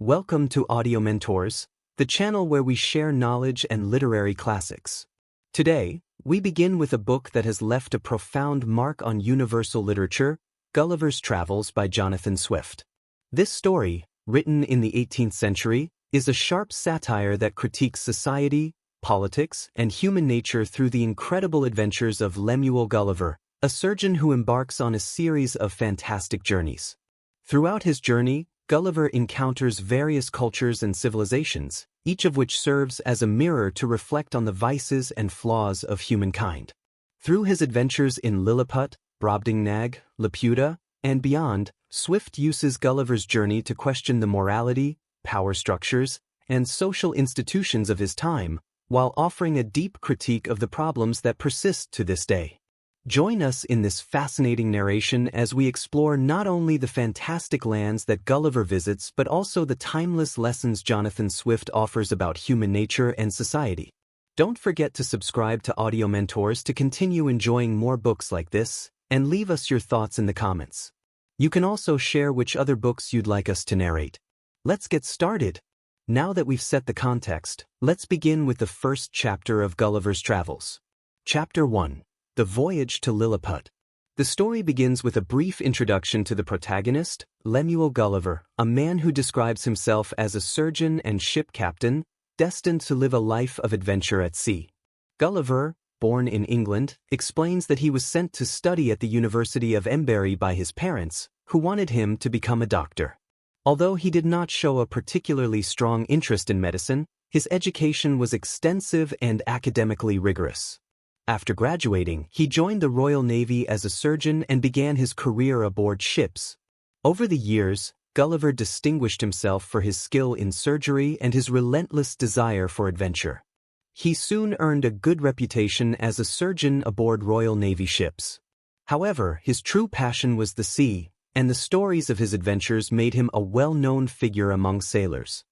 Welcome to Audio Mentors, the channel where we share knowledge and literary classics. Today, we begin with a book that has left a profound mark on universal literature, Gulliver's Travels by Jonathan Swift. This story, written in the 18th century, is a sharp satire that critiques society, politics, and human nature through the incredible adventures of Lemuel Gulliver, a surgeon who embarks on a series of fantastic journeys. Throughout his journey, Gulliver encounters various cultures and civilizations, each of which serves as a mirror to reflect on the vices and flaws of humankind. Through his adventures in Lilliput, Brobdingnag, Laputa, and beyond, Swift uses Gulliver's journey to question the morality, power structures, and social institutions of his time, while offering a deep critique of the problems that persist to this day. Join us in this fascinating narration as we explore not only the fantastic lands that Gulliver visits but also the timeless lessons Jonathan Swift offers about human nature and society. Don't forget to subscribe to Audio Mentors to continue enjoying more books like this, and leave us your thoughts in the comments. You can also share which other books you'd like us to narrate. Let's get started. Now that we've set the context, let's begin with the first chapter of Gulliver's Travels. Chapter 1. The Voyage to Lilliput. The story begins with a brief introduction to the protagonist, Lemuel Gulliver, a man who describes himself as a surgeon and ship captain, destined to live a life of adventure at sea. Gulliver, born in England, explains that he was sent to study at the University of Embark by his parents, who wanted him to become a doctor. Although he did not show a particularly strong interest in medicine, his education was extensive and academically rigorous. After graduating, he joined the Royal Navy as a surgeon and began his career aboard ships. Over the years, Gulliver distinguished himself for his skill in surgery and his relentless desire for adventure. He soon earned a good reputation as a surgeon aboard Royal Navy ships. However, his true passion was the sea, and the stories of his adventures made him a well-known figure among sailors.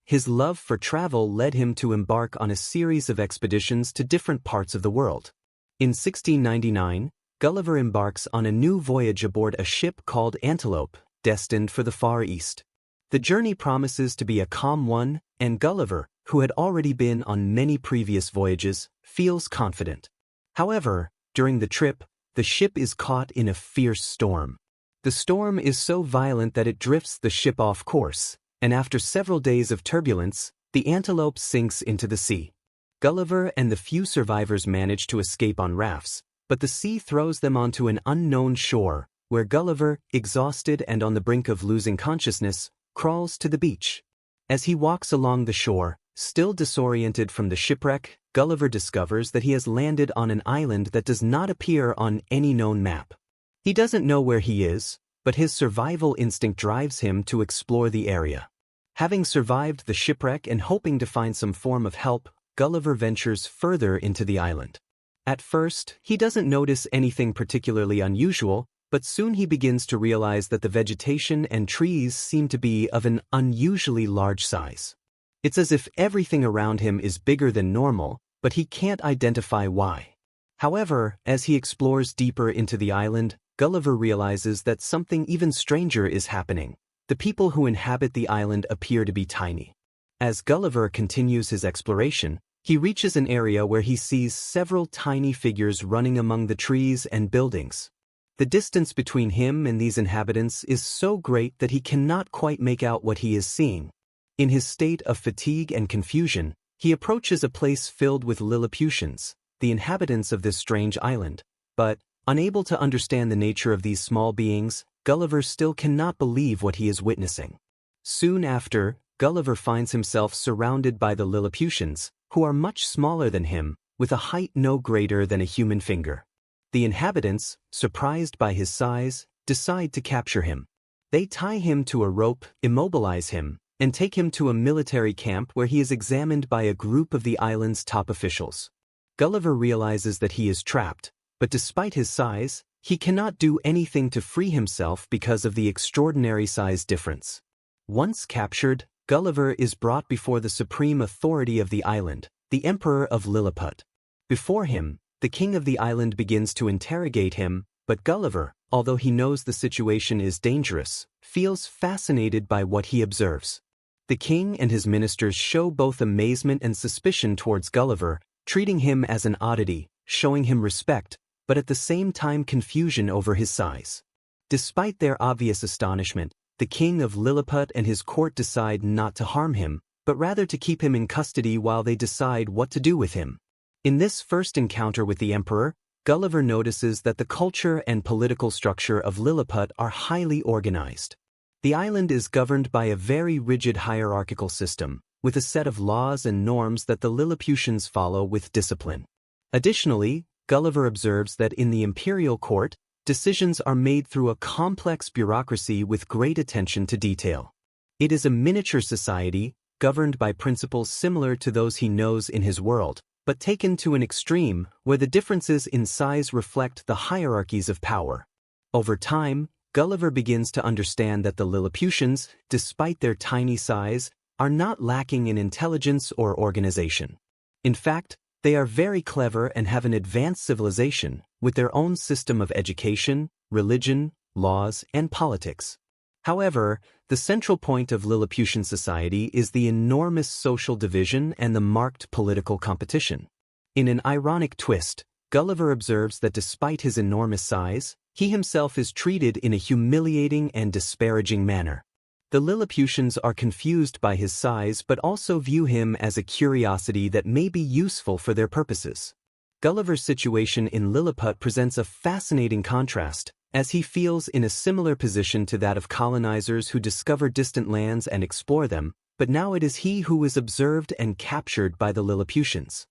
His love for travel led him to embark on a series of expeditions to different parts of the world. In 1699, Gulliver embarks on a new voyage aboard a ship called Antelope, destined for the Far East. The journey promises to be a calm one, and Gulliver, who had already been on many previous voyages, feels confident. However, during the trip, the ship is caught in a fierce storm. The storm is so violent that it drifts the ship off course, and after several days of turbulence, the Antelope sinks into the sea. Gulliver and the few survivors manage to escape on rafts, but the sea throws them onto an unknown shore, where Gulliver, exhausted and on the brink of losing consciousness, crawls to the beach. As he walks along the shore, still disoriented from the shipwreck, Gulliver discovers that he has landed on an island that does not appear on any known map. He doesn't know where he is, but his survival instinct drives him to explore the area. Having survived the shipwreck and hoping to find some form of help, Gulliver ventures further into the island. At first, he doesn't notice anything particularly unusual, but soon he begins to realize that the vegetation and trees seem to be of an unusually large size. It's as if everything around him is bigger than normal, but he can't identify why. However, as he explores deeper into the island, Gulliver realizes that something even stranger is happening. The people who inhabit the island appear to be tiny. As Gulliver continues his exploration, he reaches an area where he sees several tiny figures running among the trees and buildings. The distance between him and these inhabitants is so great that he cannot quite make out what he is seeing. In his state of fatigue and confusion, he approaches a place filled with Lilliputians, the inhabitants of this strange island, but, unable to understand the nature of these small beings, Gulliver still cannot believe what he is witnessing. Soon after, Gulliver finds himself surrounded by the Lilliputians, who are much smaller than him, with a height no greater than a human finger. The inhabitants, surprised by his size, decide to capture him. They tie him to a rope, immobilize him, and take him to a military camp where he is examined by a group of the island's top officials. Gulliver realizes that he is trapped, but despite his size, he cannot do anything to free himself because of the extraordinary size difference. Once captured, Gulliver is brought before the supreme authority of the island, the Emperor of Lilliput. Before him, the king of the island begins to interrogate him, but Gulliver, although he knows the situation is dangerous, feels fascinated by what he observes. The king and his ministers show both amazement and suspicion towards Gulliver, treating him as an oddity, showing him respect, but at the same time confusion over his size. Despite their obvious astonishment, the king of Lilliput and his court decide not to harm him, but rather to keep him in custody while they decide what to do with him. In this first encounter with the emperor, Gulliver notices that the culture and political structure of Lilliput are highly organized. The island is governed by a very rigid hierarchical system, with a set of laws and norms that the Lilliputians follow with discipline. Additionally, Gulliver observes that in the imperial court, decisions are made through a complex bureaucracy with great attention to detail. It is a miniature society, governed by principles similar to those he knows in his world, but taken to an extreme where the differences in size reflect the hierarchies of power. Over time, Gulliver begins to understand that the Lilliputians, despite their tiny size, are not lacking in intelligence or organization. In fact, they are very clever and have an advanced civilization, with their own system of education, religion, laws, and politics. However, the central point of Lilliputian society is the enormous social division and the marked political competition. In an ironic twist, Gulliver observes that despite his enormous size, he himself is treated in a humiliating and disparaging manner. The Lilliputians are confused by his size but also view him as a curiosity that may be useful for their purposes. Gulliver's situation in Lilliput presents a fascinating contrast, as he feels in a similar position to that of colonizers who discover distant lands and explore them, but now it is he who is observed and captured by the Lilliputians.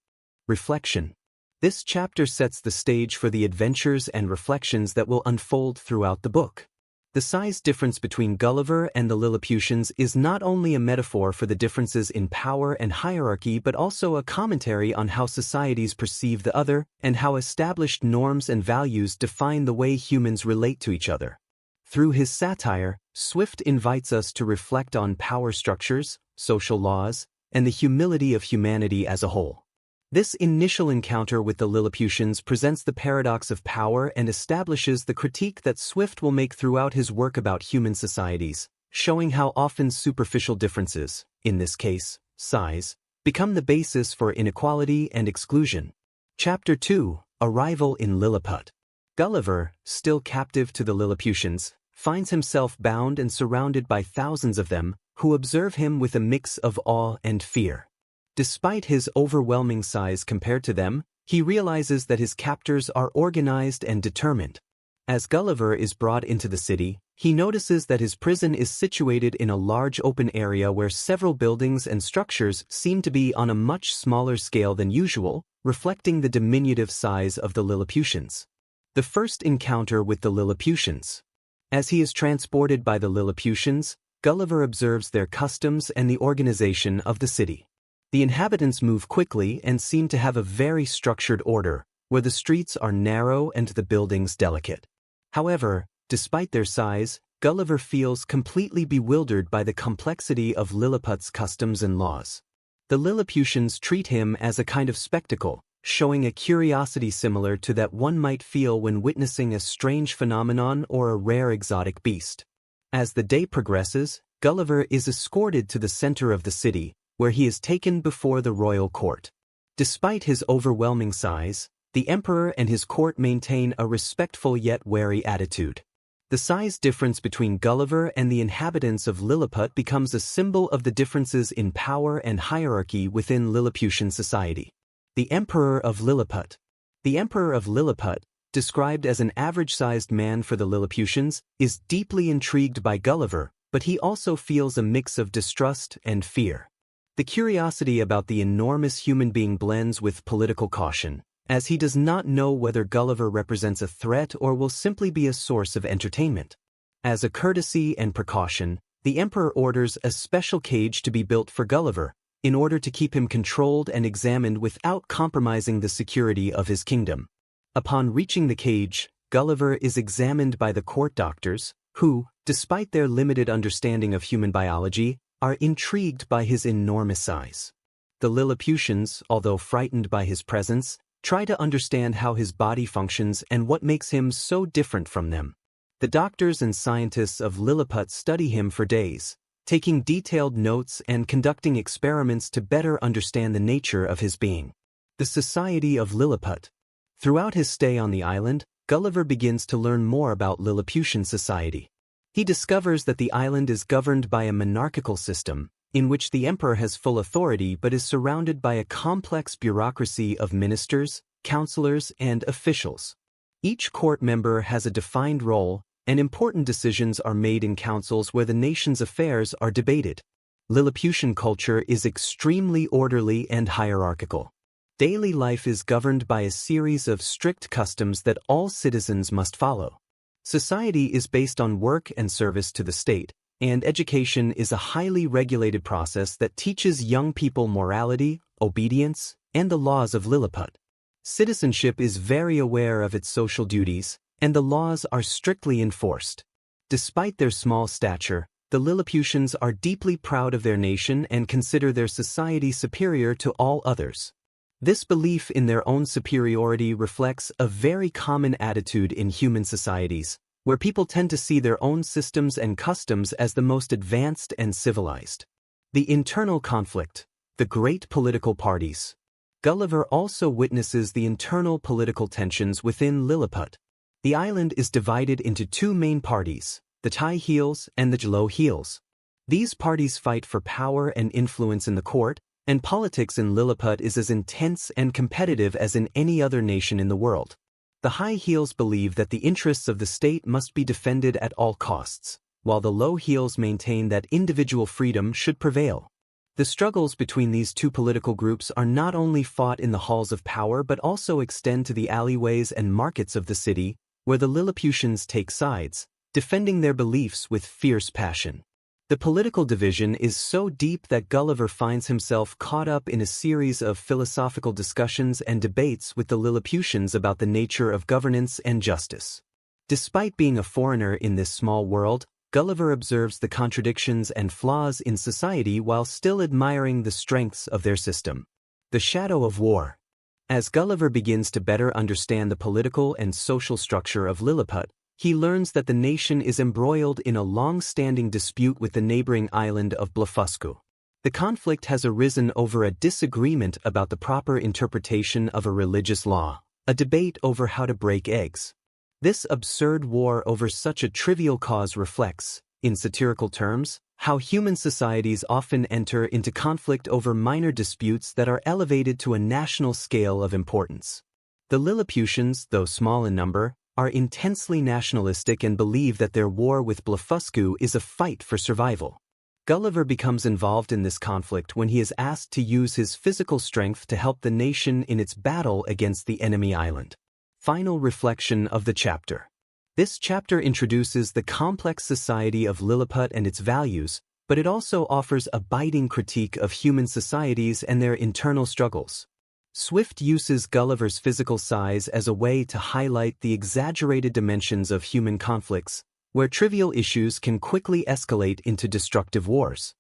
Reflection. This chapter sets the stage for the adventures and reflections that will unfold throughout the book. The size difference between Gulliver and the Lilliputians is not only a metaphor for the differences in power and hierarchy but also a commentary on how societies perceive the other and how established norms and values define the way humans relate to each other. Through his satire, Swift invites us to reflect on power structures, social laws, and the humility of humanity as a whole. This initial encounter with the Lilliputians presents the paradox of power and establishes the critique that Swift will make throughout his work about human societies, showing how often superficial differences, in this case, size, become the basis for inequality and exclusion. Chapter 2: Arrival in Lilliput. Gulliver, still captive to the Lilliputians, finds himself bound and surrounded by thousands of them, who observe him with a mix of awe and fear. Despite his overwhelming size compared to them, he realizes that his captors are organized and determined. As Gulliver is brought into the city, he notices that his prison is situated in a large open area where several buildings and structures seem to be on a much smaller scale than usual, reflecting the diminutive size of the Lilliputians. The first encounter with the Lilliputians. As he is transported by the Lilliputians, Gulliver observes their customs and the organization of the city. The inhabitants move quickly and seem to have a very structured order, where the streets are narrow and the buildings delicate. However, despite their size, Gulliver feels completely bewildered by the complexity of Lilliput's customs and laws. The Lilliputians treat him as a kind of spectacle, showing a curiosity similar to that one might feel when witnessing a strange phenomenon or a rare exotic beast. As the day progresses, Gulliver is escorted to the center of the city, where he is taken before the royal court. Despite his overwhelming size, the emperor and his court maintain a respectful yet wary attitude. The size difference between Gulliver and the inhabitants of Lilliput becomes a symbol of the differences in power and hierarchy within Lilliputian society. The Emperor of Lilliput. The Emperor of Lilliput, described as an average-sized man for the Lilliputians, is deeply intrigued by Gulliver, but he also feels a mix of distrust and fear. The curiosity about the enormous human being blends with political caution, as he does not know whether Gulliver represents a threat or will simply be a source of entertainment. As a courtesy and precaution, the emperor orders a special cage to be built for Gulliver, in order to keep him controlled and examined without compromising the security of his kingdom. Upon reaching the cage, Gulliver is examined by the court doctors, who, despite their limited understanding of human biology, are intrigued by his enormous size. The Lilliputians, although frightened by his presence, try to understand how his body functions and what makes him so different from them. The doctors and scientists of Lilliput study him for days, taking detailed notes and conducting experiments to better understand the nature of his being. The Society of Lilliput. Throughout his stay on the island, Gulliver begins to learn more about Lilliputian society. He discovers that the island is governed by a monarchical system, in which the emperor has full authority but is surrounded by a complex bureaucracy of ministers, counselors, and officials. Each court member has a defined role, and important decisions are made in councils where the nation's affairs are debated. Lilliputian culture is extremely orderly and hierarchical. Daily life is governed by a series of strict customs that all citizens must follow. Society is based on work and service to the state, and education is a highly regulated process that teaches young people morality, obedience, and the laws of Lilliput. Citizenship is very aware of its social duties, and the laws are strictly enforced. Despite their small stature, the Lilliputians are deeply proud of their nation and consider their society superior to all others. This belief in their own superiority reflects a very common attitude in human societies, where people tend to see their own systems and customs as the most advanced and civilized. The internal conflict, the great political parties. Gulliver also witnesses the internal political tensions within Lilliput. The island is divided into two main parties, the High Heels and the Low Heels. These parties fight for power and influence in the court, and politics in Lilliput is as intense and competitive as in any other nation in the world. The High Heels believe that the interests of the state must be defended at all costs, while the Low Heels maintain that individual freedom should prevail. The struggles between these two political groups are not only fought in the halls of power but also extend to the alleyways and markets of the city, where the Lilliputians take sides, defending their beliefs with fierce passion. The political division is so deep that Gulliver finds himself caught up in a series of philosophical discussions and debates with the Lilliputians about the nature of governance and justice. Despite being a foreigner in this small world, Gulliver observes the contradictions and flaws in society while still admiring the strengths of their system. The shadow of war. As Gulliver begins to better understand the political and social structure of Lilliput, he learns that the nation is embroiled in a long-standing dispute with the neighboring island of Blefuscu. The conflict has arisen over a disagreement about the proper interpretation of a religious law, a debate over how to break eggs. This absurd war over such a trivial cause reflects, in satirical terms, how human societies often enter into conflict over minor disputes that are elevated to a national scale of importance. The Lilliputians, though small in number, are intensely nationalistic and believe that their war with Blefuscu is a fight for survival. Gulliver becomes involved in this conflict when he is asked to use his physical strength to help the nation in its battle against the enemy island. Final reflection of the chapter. This chapter introduces the complex society of Lilliput and its values, but it also offers a biting critique of human societies and their internal struggles. Swift uses Gulliver's physical size as a way to highlight the exaggerated dimensions of human conflicts, where trivial issues can quickly escalate into destructive wars.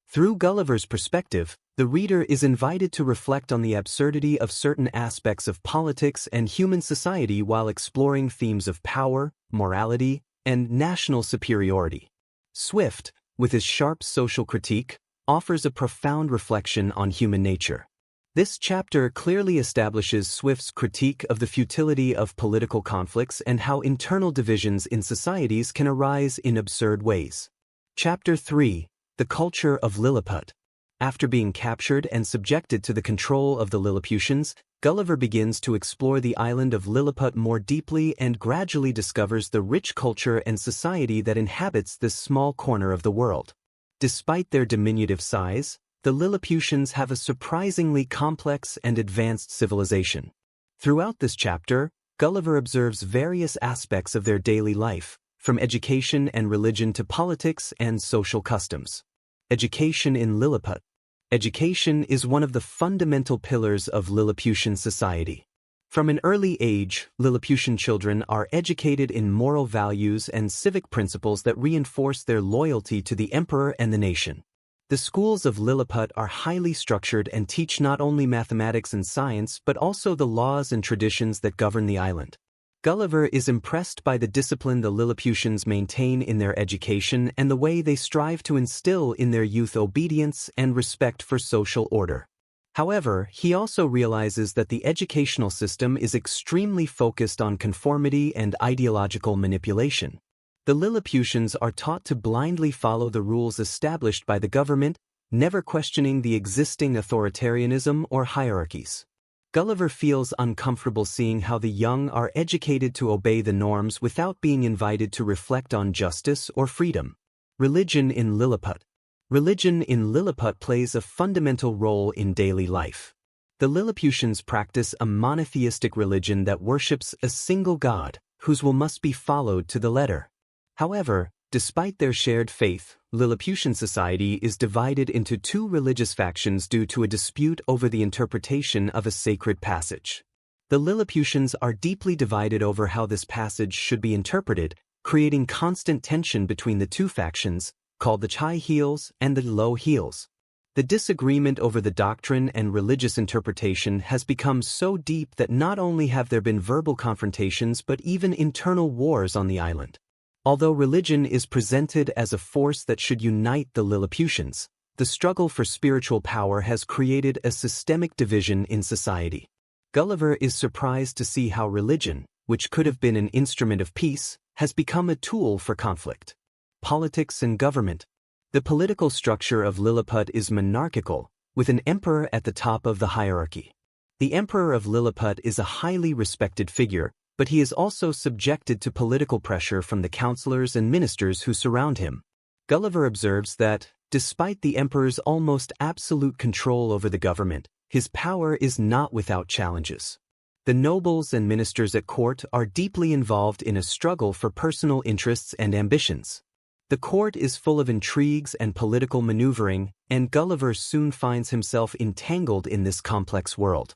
Through Gulliver's perspective, the reader is invited to reflect on the absurdity of certain aspects of politics and human society while exploring themes of power, morality, and national superiority. Swift, with his sharp social critique, offers a profound reflection on human nature. This chapter clearly establishes Swift's critique of the futility of political conflicts and how internal divisions in societies can arise in absurd ways. Chapter 3. The Culture of Lilliput. After being captured and subjected to the control of the Lilliputians, Gulliver begins to explore the island of Lilliput more deeply and gradually discovers the rich culture and society that inhabits this small corner of the world. Despite their diminutive size, the Lilliputians have a surprisingly complex and advanced civilization. Throughout this chapter, Gulliver observes various aspects of their daily life, from education and religion to politics and social customs. Education in Lilliput. Education is one of the fundamental pillars of Lilliputian society. From an early age, Lilliputian children are educated in moral values and civic principles that reinforce their loyalty to the emperor and the nation. The schools of Lilliput are highly structured and teach not only mathematics and science but also the laws and traditions that govern the island. Gulliver is impressed by the discipline the Lilliputians maintain in their education and the way they strive to instill in their youth obedience and respect for social order. However, he also realizes that the educational system is extremely focused on conformity and ideological manipulation. The Lilliputians are taught to blindly follow the rules established by the government, never questioning the existing authoritarianism or hierarchies. Gulliver feels uncomfortable seeing how the young are educated to obey the norms without being invited to reflect on justice or freedom. Religion in Lilliput. Religion in Lilliput plays a fundamental role in daily life. The Lilliputians practice a monotheistic religion that worships a single god, whose will must be followed to the letter. However, despite their shared faith, Lilliputian society is divided into two religious factions due to a dispute over the interpretation of a sacred passage. The Lilliputians are deeply divided over how this passage should be interpreted, creating constant tension between the two factions, called the high heels and the low heels. The disagreement over the doctrine and religious interpretation has become so deep that not only have there been verbal confrontations but even internal wars on the island. Although religion is presented as a force that should unite the Lilliputians, the struggle for spiritual power has created a systemic division in society. Gulliver is surprised to see how religion, which could have been an instrument of peace, has become a tool for conflict. Politics and government. The political structure of Lilliput is monarchical, with an emperor at the top of the hierarchy. The emperor of Lilliput is a highly respected figure, but he is also subjected to political pressure from the counselors and ministers who surround him. Gulliver observes that, despite the emperor's almost absolute control over the government, his power is not without challenges. The nobles and ministers at court are deeply involved in a struggle for personal interests and ambitions. The court is full of intrigues and political maneuvering, and Gulliver soon finds himself entangled in this complex world.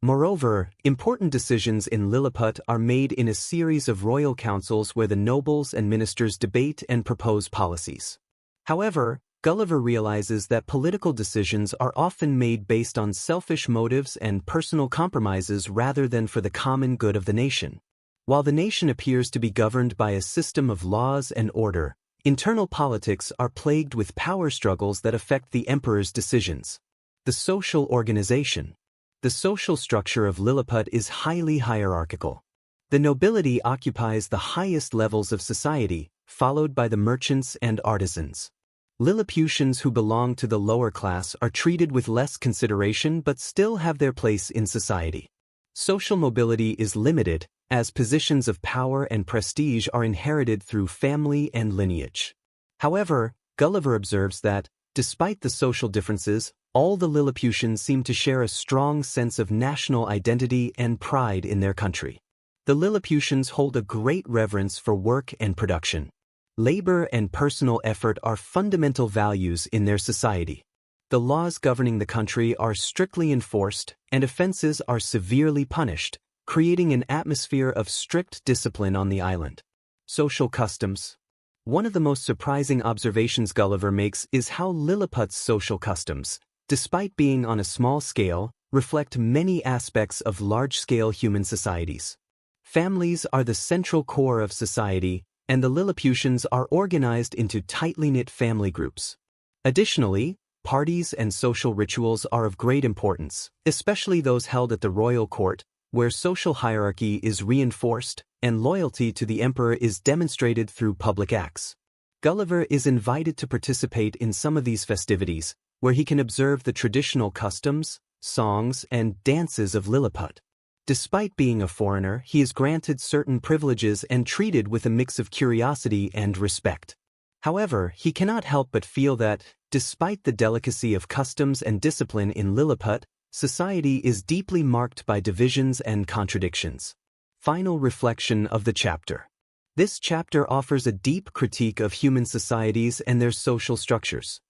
Moreover, important decisions in Lilliput are made in a series of royal councils where the nobles and ministers debate and propose policies. However, Gulliver realizes that political decisions are often made based on selfish motives and personal compromises rather than for the common good of the nation. While the nation appears to be governed by a system of laws and order, internal politics are plagued with power struggles that affect the emperor's decisions. The social organization. The social structure of Lilliput is highly hierarchical. The nobility occupies the highest levels of society, followed by the merchants and artisans. Lilliputians who belong to the lower class are treated with less consideration but still have their place in society. Social mobility is limited, as positions of power and prestige are inherited through family and lineage. However, Gulliver observes that, despite the social differences, all the Lilliputians seem to share a strong sense of national identity and pride in their country. The Lilliputians hold a great reverence for work and production. Labor and personal effort are fundamental values in their society. The laws governing the country are strictly enforced, and offenses are severely punished, creating an atmosphere of strict discipline on the island. Social customs. One of the most surprising observations Gulliver makes is how Lilliput's social customs, despite being on a small scale, reflect many aspects of large-scale human societies. Families are the central core of society, and the Lilliputians are organized into tightly knit family groups. Additionally, parties and social rituals are of great importance, especially those held at the royal court, where social hierarchy is reinforced and loyalty to the emperor is demonstrated through public acts. Gulliver is invited to participate in some of these festivities, where he can observe the traditional customs, songs, and dances of Lilliput. Despite being a foreigner, he is granted certain privileges and treated with a mix of curiosity and respect. However, he cannot help but feel that, despite the delicacy of customs and discipline in Lilliput, society is deeply marked by divisions and contradictions. Final reflection of the chapter. This chapter offers a deep critique of human societies and their social structures.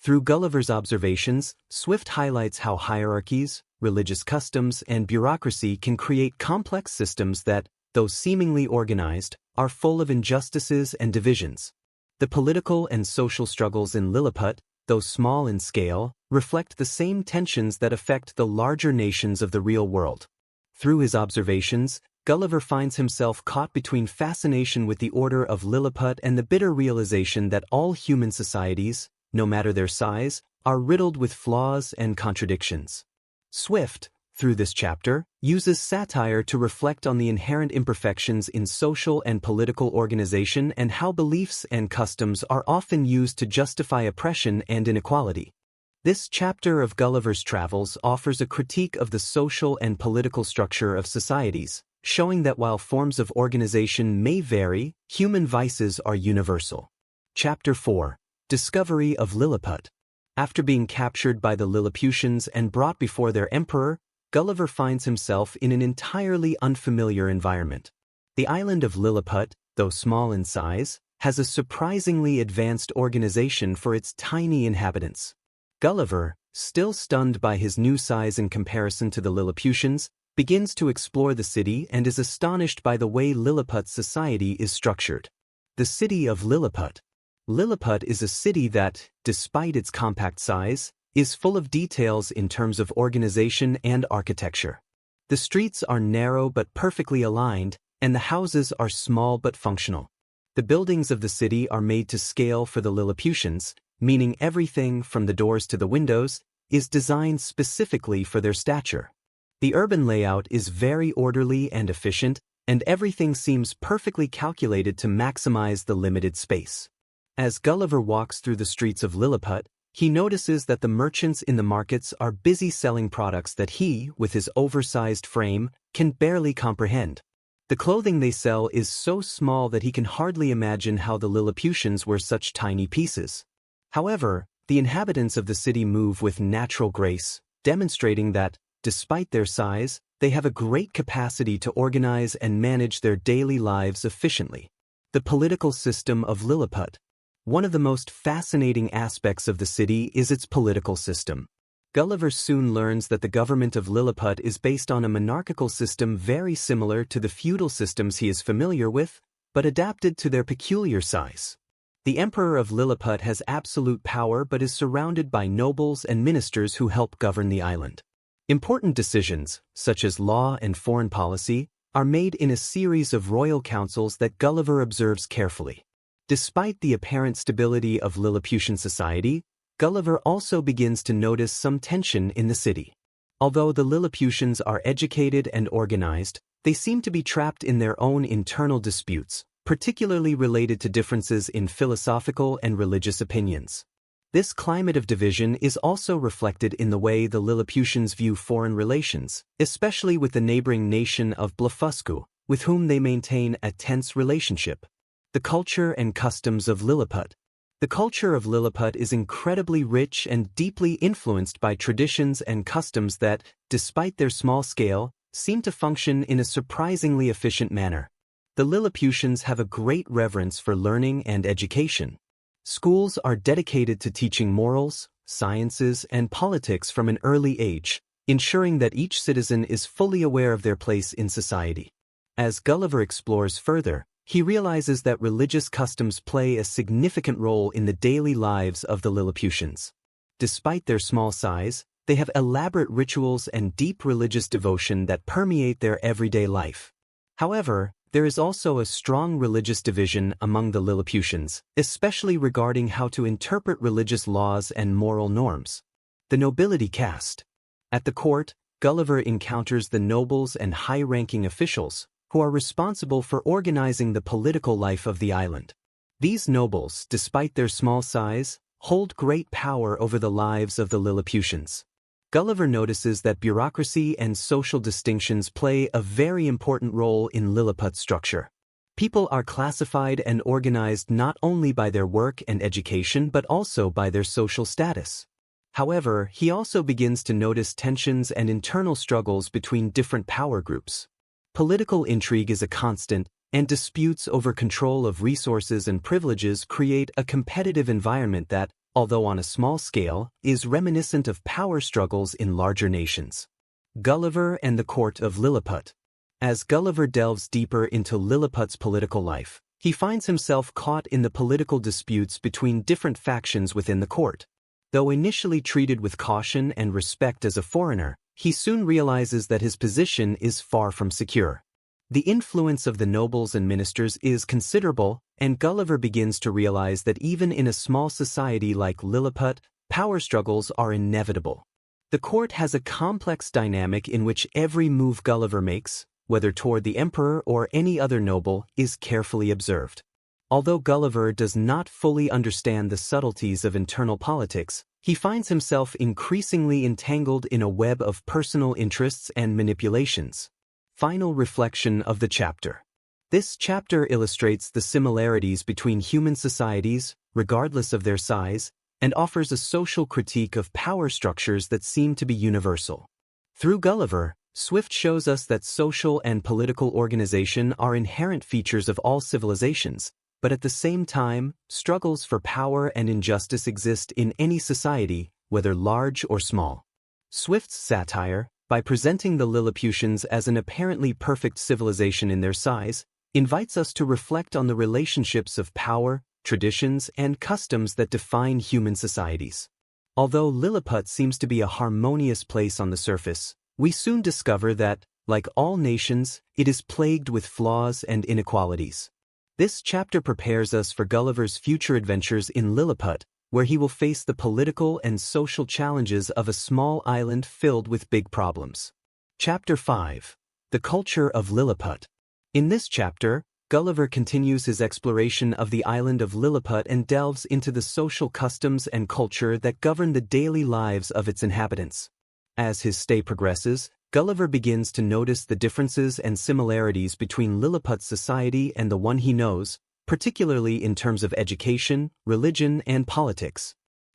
Through Gulliver's observations, Swift highlights how hierarchies, religious customs, and bureaucracy can create complex systems that, though seemingly organized, are full of injustices and divisions. The political and social struggles in Lilliput, though small in scale, reflect the same tensions that affect the larger nations of the real world. Through his observations, Gulliver finds himself caught between fascination with the order of Lilliput and the bitter realization that all human societies, no matter their size, are riddled with flaws and contradictions. Swift, through this chapter, uses satire to reflect on the inherent imperfections in social and political organization and how beliefs and customs are often used to justify oppression and inequality. This chapter of Gulliver's Travels offers a critique of the social and political structure of societies, showing that while forms of organization may vary, human vices are universal. Chapter 4. Discovery of Lilliput. After being captured by the Lilliputians and brought before their emperor, Gulliver finds himself in an entirely unfamiliar environment. The island of Lilliput, though small in size, has a surprisingly advanced organization for its tiny inhabitants. Gulliver, still stunned by his new size in comparison to the Lilliputians, begins to explore the city and is astonished by the way Lilliput's society is structured. The city of Lilliput. Lilliput is a city that, despite its compact size, is full of details in terms of organization and architecture. The streets are narrow but perfectly aligned, and the houses are small but functional. The buildings of the city are made to scale for the Lilliputians, meaning everything from the doors to the windows is designed specifically for their stature. The urban layout is very orderly and efficient, and everything seems perfectly calculated to maximize the limited space. As Gulliver walks through the streets of Lilliput, he notices that the merchants in the markets are busy selling products that he, with his oversized frame, can barely comprehend. The clothing they sell is so small that he can hardly imagine how the Lilliputians were such tiny pieces. However, the inhabitants of the city move with natural grace, demonstrating that, despite their size, they have a great capacity to organize and manage their daily lives efficiently. The political system of Lilliput. One of the most fascinating aspects of the city is its political system. Gulliver soon learns that the government of Lilliput is based on a monarchical system very similar to the feudal systems he is familiar with, but adapted to their peculiar size. The emperor of Lilliput has absolute power but is surrounded by nobles and ministers who help govern the island. Important decisions, such as law and foreign policy, are made in a series of royal councils that Gulliver observes carefully. Despite the apparent stability of Lilliputian society, Gulliver also begins to notice some tension in the city. Although the Lilliputians are educated and organized, they seem to be trapped in their own internal disputes, particularly related to differences in philosophical and religious opinions. This climate of division is also reflected in the way the Lilliputians view foreign relations, especially with the neighboring nation of Blefuscu, with whom they maintain a tense relationship. The culture and customs of Lilliput. The culture of Lilliput is incredibly rich and deeply influenced by traditions and customs that, despite their small scale, seem to function in a surprisingly efficient manner. The Lilliputians have a great reverence for learning and education. Schools are dedicated to teaching morals, sciences, and politics from an early age, ensuring that each citizen is fully aware of their place in society. As Gulliver explores further, he realizes that religious customs play a significant role in the daily lives of the Lilliputians. Despite their small size, they have elaborate rituals and deep religious devotion that permeate their everyday life. However, there is also a strong religious division among the Lilliputians, especially regarding how to interpret religious laws and moral norms. The nobility caste. At the court, Gulliver encounters the nobles and high-ranking officials, who are responsible for organizing the political life of the island. These nobles, despite their small size, hold great power over the lives of the Lilliputians. Gulliver notices that bureaucracy and social distinctions play a very important role in Lilliput's structure. People are classified and organized not only by their work and education but also by their social status. However, he also begins to notice tensions and internal struggles between different power groups. Political intrigue is a constant, and disputes over control of resources and privileges create a competitive environment that, although on a small scale, is reminiscent of power struggles in larger nations. Gulliver and the Court of Lilliput. As Gulliver delves deeper into Lilliput's political life, he finds himself caught in the political disputes between different factions within the court. Though initially treated with caution and respect as a foreigner, he soon realizes that his position is far from secure. The influence of the nobles and ministers is considerable, and Gulliver begins to realize that even in a small society like Lilliput, power struggles are inevitable. The court has a complex dynamic in which every move Gulliver makes, whether toward the emperor or any other noble, is carefully observed. Although Gulliver does not fully understand the subtleties of internal politics, he finds himself increasingly entangled in a web of personal interests and manipulations. Final reflection of the chapter. This chapter illustrates the similarities between human societies, regardless of their size, and offers a social critique of power structures that seem to be universal. Through Gulliver, Swift shows us that social and political organization are inherent features of all civilizations, but at the same time, struggles for power and injustice exist in any society, whether large or small. Swift's satire, by presenting the Lilliputians as an apparently perfect civilization in their size, invites us to reflect on the relationships of power, traditions, and customs that define human societies. Although Lilliput seems to be a harmonious place on the surface, we soon discover that, like all nations, it is plagued with flaws and inequalities. This chapter prepares us for Gulliver's future adventures in Lilliput, where he will face the political and social challenges of a small island filled with big problems. Chapter 5. The Culture of Lilliput. In this chapter, Gulliver continues his exploration of the island of Lilliput and delves into the social customs and culture that govern the daily lives of its inhabitants. As his stay progresses, Gulliver begins to notice the differences and similarities between Lilliput's society and the one he knows, particularly in terms of education, religion, and politics.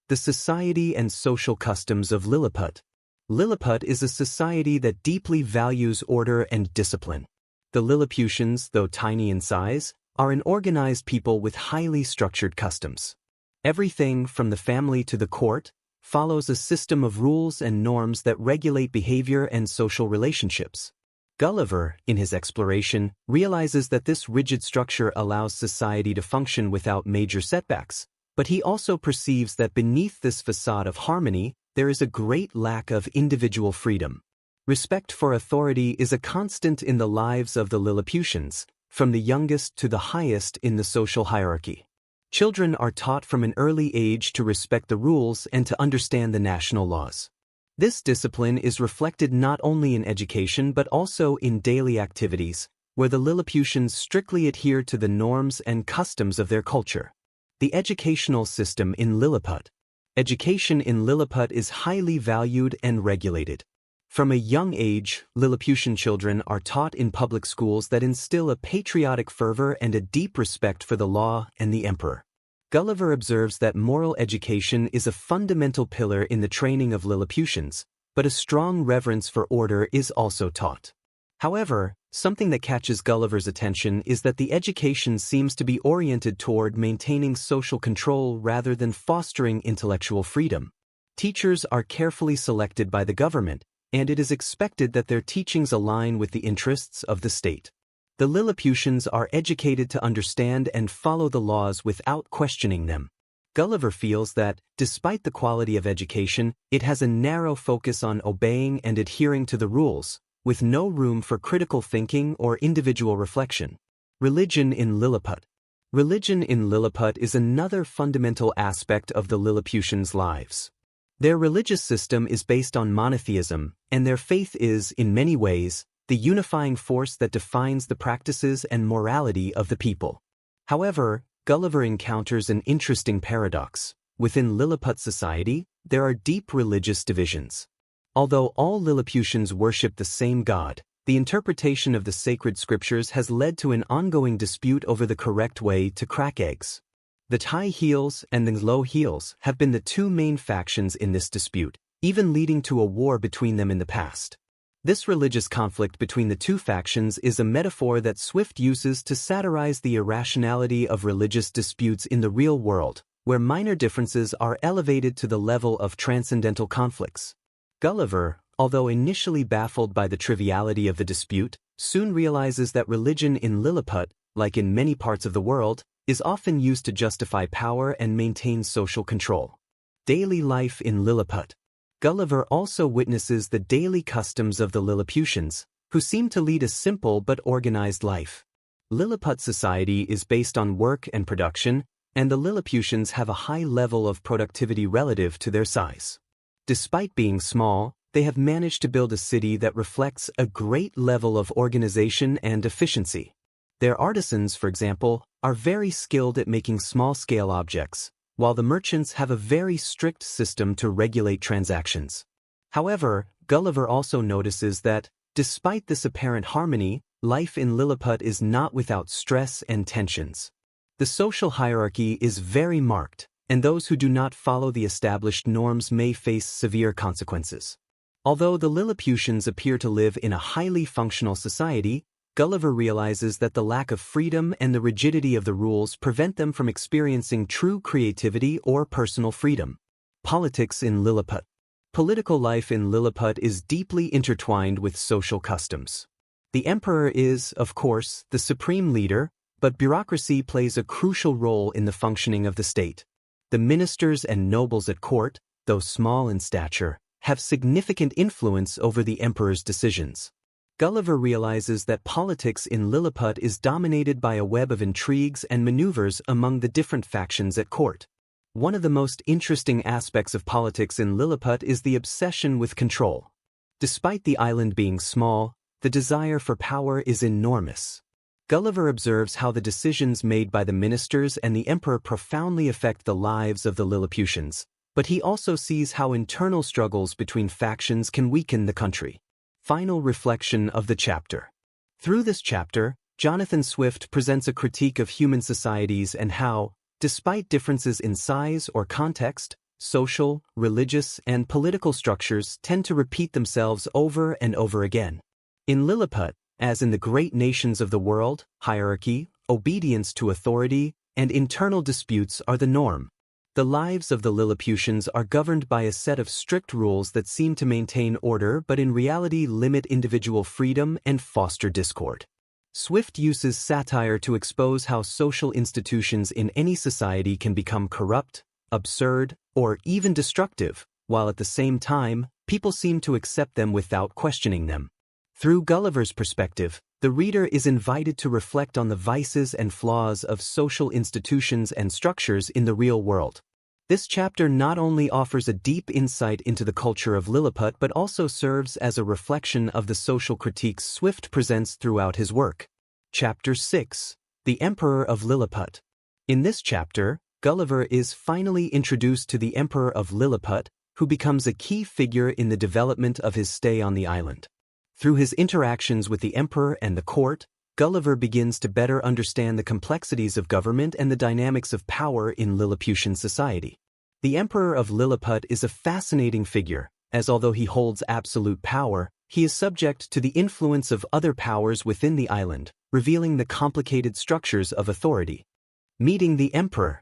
The society and social customs of Lilliput. Lilliput is a society that deeply values order and discipline. The Lilliputians, though tiny in size, are an organized people with highly structured customs. Everything from the family to the court follows a system of rules and norms that regulate behavior and social relationships. Gulliver, in his exploration, realizes that this rigid structure allows society to function without major setbacks, but he also perceives that beneath this facade of harmony, there is a great lack of individual freedom. Respect for authority is a constant in the lives of the Lilliputians, from the youngest to the highest in the social hierarchy. Children are taught from an early age to respect the rules and to understand the national laws. This discipline is reflected not only in education but also in daily activities, where the Lilliputians strictly adhere to the norms and customs of their culture. The educational system in Lilliput. Education in Lilliput is highly valued and regulated. From a young age, Lilliputian children are taught in public schools that instill a patriotic fervor and a deep respect for the law and the emperor. Gulliver observes that moral education is a fundamental pillar in the training of Lilliputians, but a strong reverence for order is also taught. However, something that catches Gulliver's attention is that the education seems to be oriented toward maintaining social control rather than fostering intellectual freedom. Teachers are carefully selected by the government, and it is expected that their teachings align with the interests of the state. The Lilliputians are educated to understand and follow the laws without questioning them. Gulliver feels that, despite the quality of education, it has a narrow focus on obeying and adhering to the rules, with no room for critical thinking or individual reflection. Religion in Lilliput. Religion in Lilliput is another fundamental aspect of the Lilliputians' lives. Their religious system is based on monotheism, and their faith is, in many ways, the unifying force that defines the practices and morality of the people. However, Gulliver encounters an interesting paradox. Within Lilliput society, there are deep religious divisions. Although all Lilliputians worship the same god, the interpretation of the sacred scriptures has led to an ongoing dispute over the correct way to crack eggs. The high heels and the low heels have been the two main factions in this dispute, even leading to a war between them in the past. This religious conflict between the two factions is a metaphor that Swift uses to satirize the irrationality of religious disputes in the real world, where minor differences are elevated to the level of transcendental conflicts. Gulliver, although initially baffled by the triviality of the dispute, soon realizes that religion in Lilliput, like in many parts of the world, is often used to justify power and maintain social control. Daily life in Lilliput. Gulliver also witnesses the daily customs of the Lilliputians, who seem to lead a simple but organized life. Lilliput society is based on work and production, and the Lilliputians have a high level of productivity relative to their size. Despite being small, they have managed to build a city that reflects a great level of organization and efficiency. Their artisans, for example, are very skilled at making small-scale objects, while the merchants have a very strict system to regulate transactions. However, Gulliver also notices that, despite this apparent harmony, life in Lilliput is not without stress and tensions. The social hierarchy is very marked, and those who do not follow the established norms may face severe consequences. Although the Lilliputians appear to live in a highly functional society, Gulliver realizes that the lack of freedom and the rigidity of the rules prevent them from experiencing true creativity or personal freedom. Politics in Lilliput. Political life in Lilliput is deeply intertwined with social customs. The emperor is, of course, the supreme leader, but bureaucracy plays a crucial role in the functioning of the state. The ministers and nobles at court, though small in stature, have significant influence over the emperor's decisions. Gulliver realizes that politics in Lilliput is dominated by a web of intrigues and maneuvers among the different factions at court. One of the most interesting aspects of politics in Lilliput is the obsession with control. Despite the island being small, the desire for power is enormous. Gulliver observes how the decisions made by the ministers and the emperor profoundly affect the lives of the Lilliputians, but he also sees how internal struggles between factions can weaken the country. Final reflection of the chapter. Through this chapter, Jonathan Swift presents a critique of human societies and how, despite differences in size or context, social, religious, and political structures tend to repeat themselves over and over again. In Lilliput, as in the great nations of the world, hierarchy, obedience to authority, and internal disputes are the norm. The lives of the Lilliputians are governed by a set of strict rules that seem to maintain order but in reality limit individual freedom and foster discord. Swift uses satire to expose how social institutions in any society can become corrupt, absurd, or even destructive, while at the same time, people seem to accept them without questioning them. Through Gulliver's perspective, the reader is invited to reflect on the vices and flaws of social institutions and structures in the real world. This chapter not only offers a deep insight into the culture of Lilliput but also serves as a reflection of the social critiques Swift presents throughout his work. Chapter 6. The Emperor of Lilliput. In this chapter, Gulliver is finally introduced to the Emperor of Lilliput, who becomes a key figure in the development of his stay on the island. Through his interactions with the emperor and the court, Gulliver begins to better understand the complexities of government and the dynamics of power in Lilliputian society. The Emperor of Lilliput is a fascinating figure, as although he holds absolute power, he is subject to the influence of other powers within the island, revealing the complicated structures of authority. Meeting the Emperor.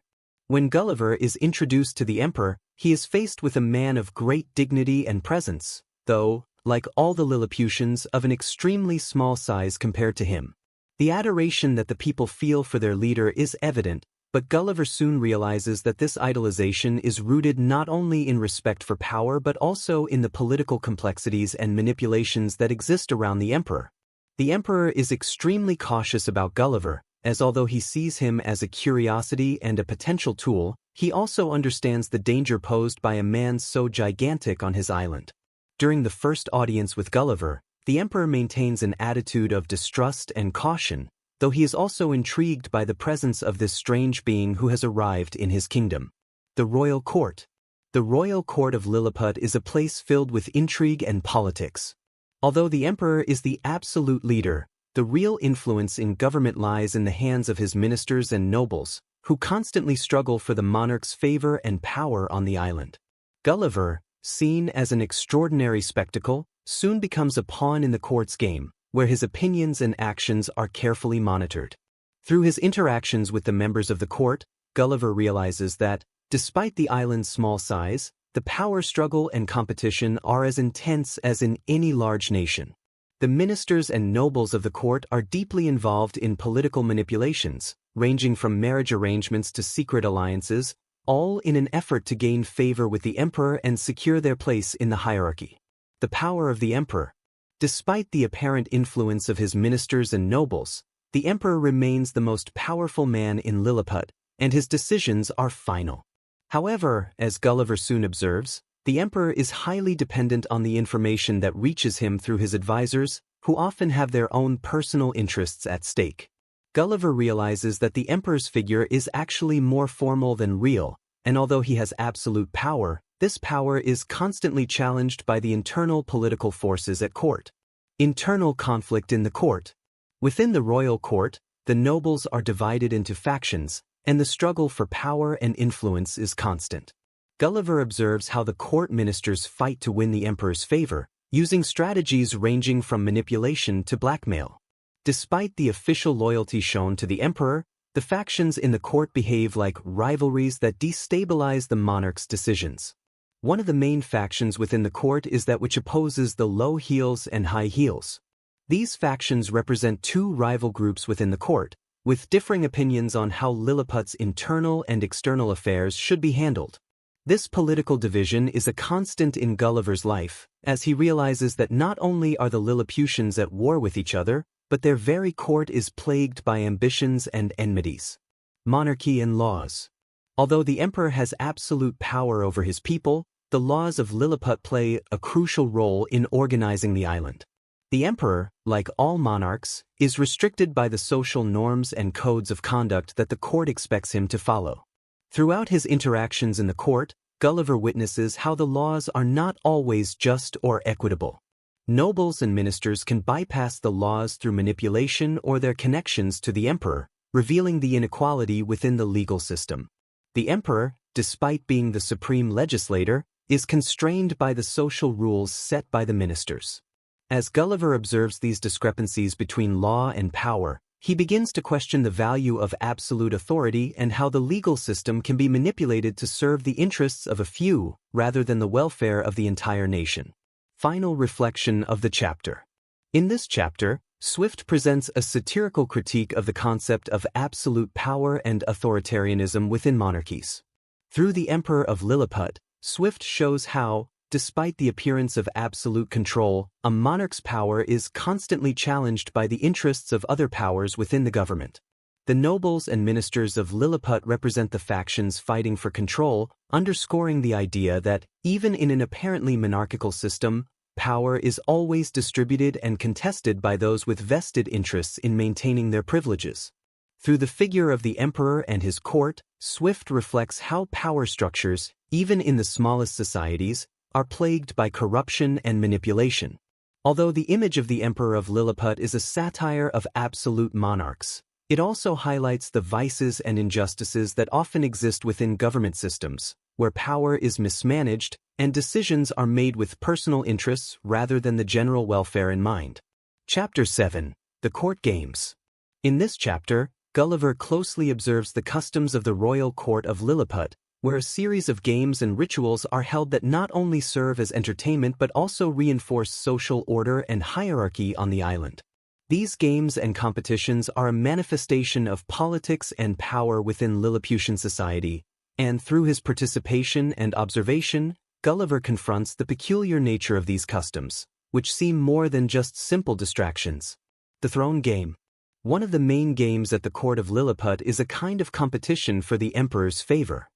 When Gulliver is introduced to the emperor, he is faced with a man of great dignity and presence, though, like all the Lilliputians, of an extremely small size compared to him. The adoration that the people feel for their leader is evident, but Gulliver soon realizes that this idolization is rooted not only in respect for power but also in the political complexities and manipulations that exist around the emperor. The emperor is extremely cautious about Gulliver, as although he sees him as a curiosity and a potential tool, he also understands the danger posed by a man so gigantic on his island. During the first audience with Gulliver, the emperor maintains an attitude of distrust and caution, though he is also intrigued by the presence of this strange being who has arrived in his kingdom. The Royal Court. The Royal Court of Lilliput is a place filled with intrigue and politics. Although the emperor is the absolute leader, the real influence in government lies in the hands of his ministers and nobles, who constantly struggle for the monarch's favor and power on the island. Gulliver, seen as an extraordinary spectacle, soon becomes a pawn in the court's game, where his opinions and actions are carefully monitored. Through his interactions with the members of the court, Gulliver realizes that, despite the island's small size, the power struggle and competition are as intense as in any large nation. The ministers and nobles of the court are deeply involved in political manipulations, ranging from marriage arrangements to secret alliances, all in an effort to gain favor with the emperor and secure their place in the hierarchy. The power of the emperor. Despite the apparent influence of his ministers and nobles, the emperor remains the most powerful man in Lilliput, and his decisions are final. However, as Gulliver soon observes, the emperor is highly dependent on the information that reaches him through his advisors, who often have their own personal interests at stake. Gulliver realizes that the emperor's figure is actually more formal than real, and although he has absolute power, this power is constantly challenged by the internal political forces at court. Internal conflict in the court. Within the royal court, the nobles are divided into factions, and the struggle for power and influence is constant. Gulliver observes how the court ministers fight to win the emperor's favor, using strategies ranging from manipulation to blackmail. Despite the official loyalty shown to the emperor, the factions in the court behave like rivalries that destabilize the monarch's decisions. One of the main factions within the court is that which opposes the low heels and high heels. These factions represent two rival groups within the court, with differing opinions on how Lilliput's internal and external affairs should be handled. This political division is a constant in Gulliver's life, as he realizes that not only are the Lilliputians at war with each other, but their very court is plagued by ambitions and enmities. Monarchy and laws. Although the emperor has absolute power over his people, the laws of Lilliput play a crucial role in organizing the island. The emperor, like all monarchs, is restricted by the social norms and codes of conduct that the court expects him to follow. Throughout his interactions in the court, Gulliver witnesses how the laws are not always just or equitable. Nobles and ministers can bypass the laws through manipulation or their connections to the emperor, revealing the inequality within the legal system. The emperor, despite being the supreme legislator, is constrained by the social rules set by the ministers. As Gulliver observes these discrepancies between law and power, he begins to question the value of absolute authority and how the legal system can be manipulated to serve the interests of a few rather than the welfare of the entire nation. Final reflection of the chapter. In this chapter, Swift presents a satirical critique of the concept of absolute power and authoritarianism within monarchies. Through the Emperor of Lilliput, Swift shows how, despite the appearance of absolute control, a monarch's power is constantly challenged by the interests of other powers within the government. The nobles and ministers of Lilliput represent the factions fighting for control, underscoring the idea that, even in an apparently monarchical system, power is always distributed and contested by those with vested interests in maintaining their privileges. Through the figure of the emperor and his court, Swift reflects how power structures, even in the smallest societies, are plagued by corruption and manipulation. Although the image of the Emperor of Lilliput is a satire of absolute monarchs, it also highlights the vices and injustices that often exist within government systems, where power is mismanaged and decisions are made with personal interests rather than the general welfare in mind. Chapter 7. The Court Games. In this chapter, Gulliver closely observes the customs of the royal court of Lilliput, where a series of games and rituals are held that not only serve as entertainment but also reinforce social order and hierarchy on the island. These games and competitions are a manifestation of politics and power within Lilliputian society, and through his participation and observation, Gulliver confronts the peculiar nature of these customs, which seem more than just simple distractions. The Throne Game. One of the main games at the court of Lilliput is a kind of competition for the emperor's favor.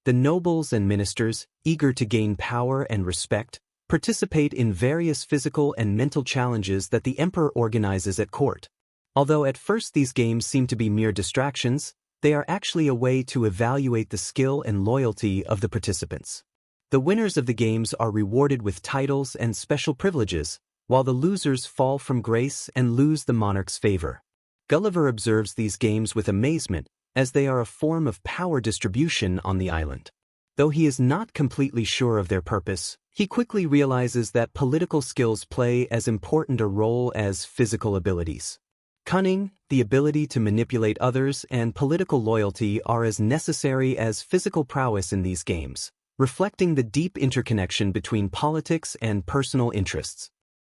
The nobles and ministers, eager to gain power and respect, participate in various physical and mental challenges that the emperor organizes at court. Although at first these games seem to be mere distractions, they are actually a way to evaluate the skill and loyalty of the participants. The winners of the games are rewarded with titles and special privileges, while the losers fall from grace and lose the monarch's favor. Gulliver observes these games with amazement, as they are a form of power distribution on the island. Though he is not completely sure of their purpose, he quickly realizes that political skills play as important a role as physical abilities. Cunning, the ability to manipulate others, and political loyalty are as necessary as physical prowess in these games, reflecting the deep interconnection between politics and personal interests.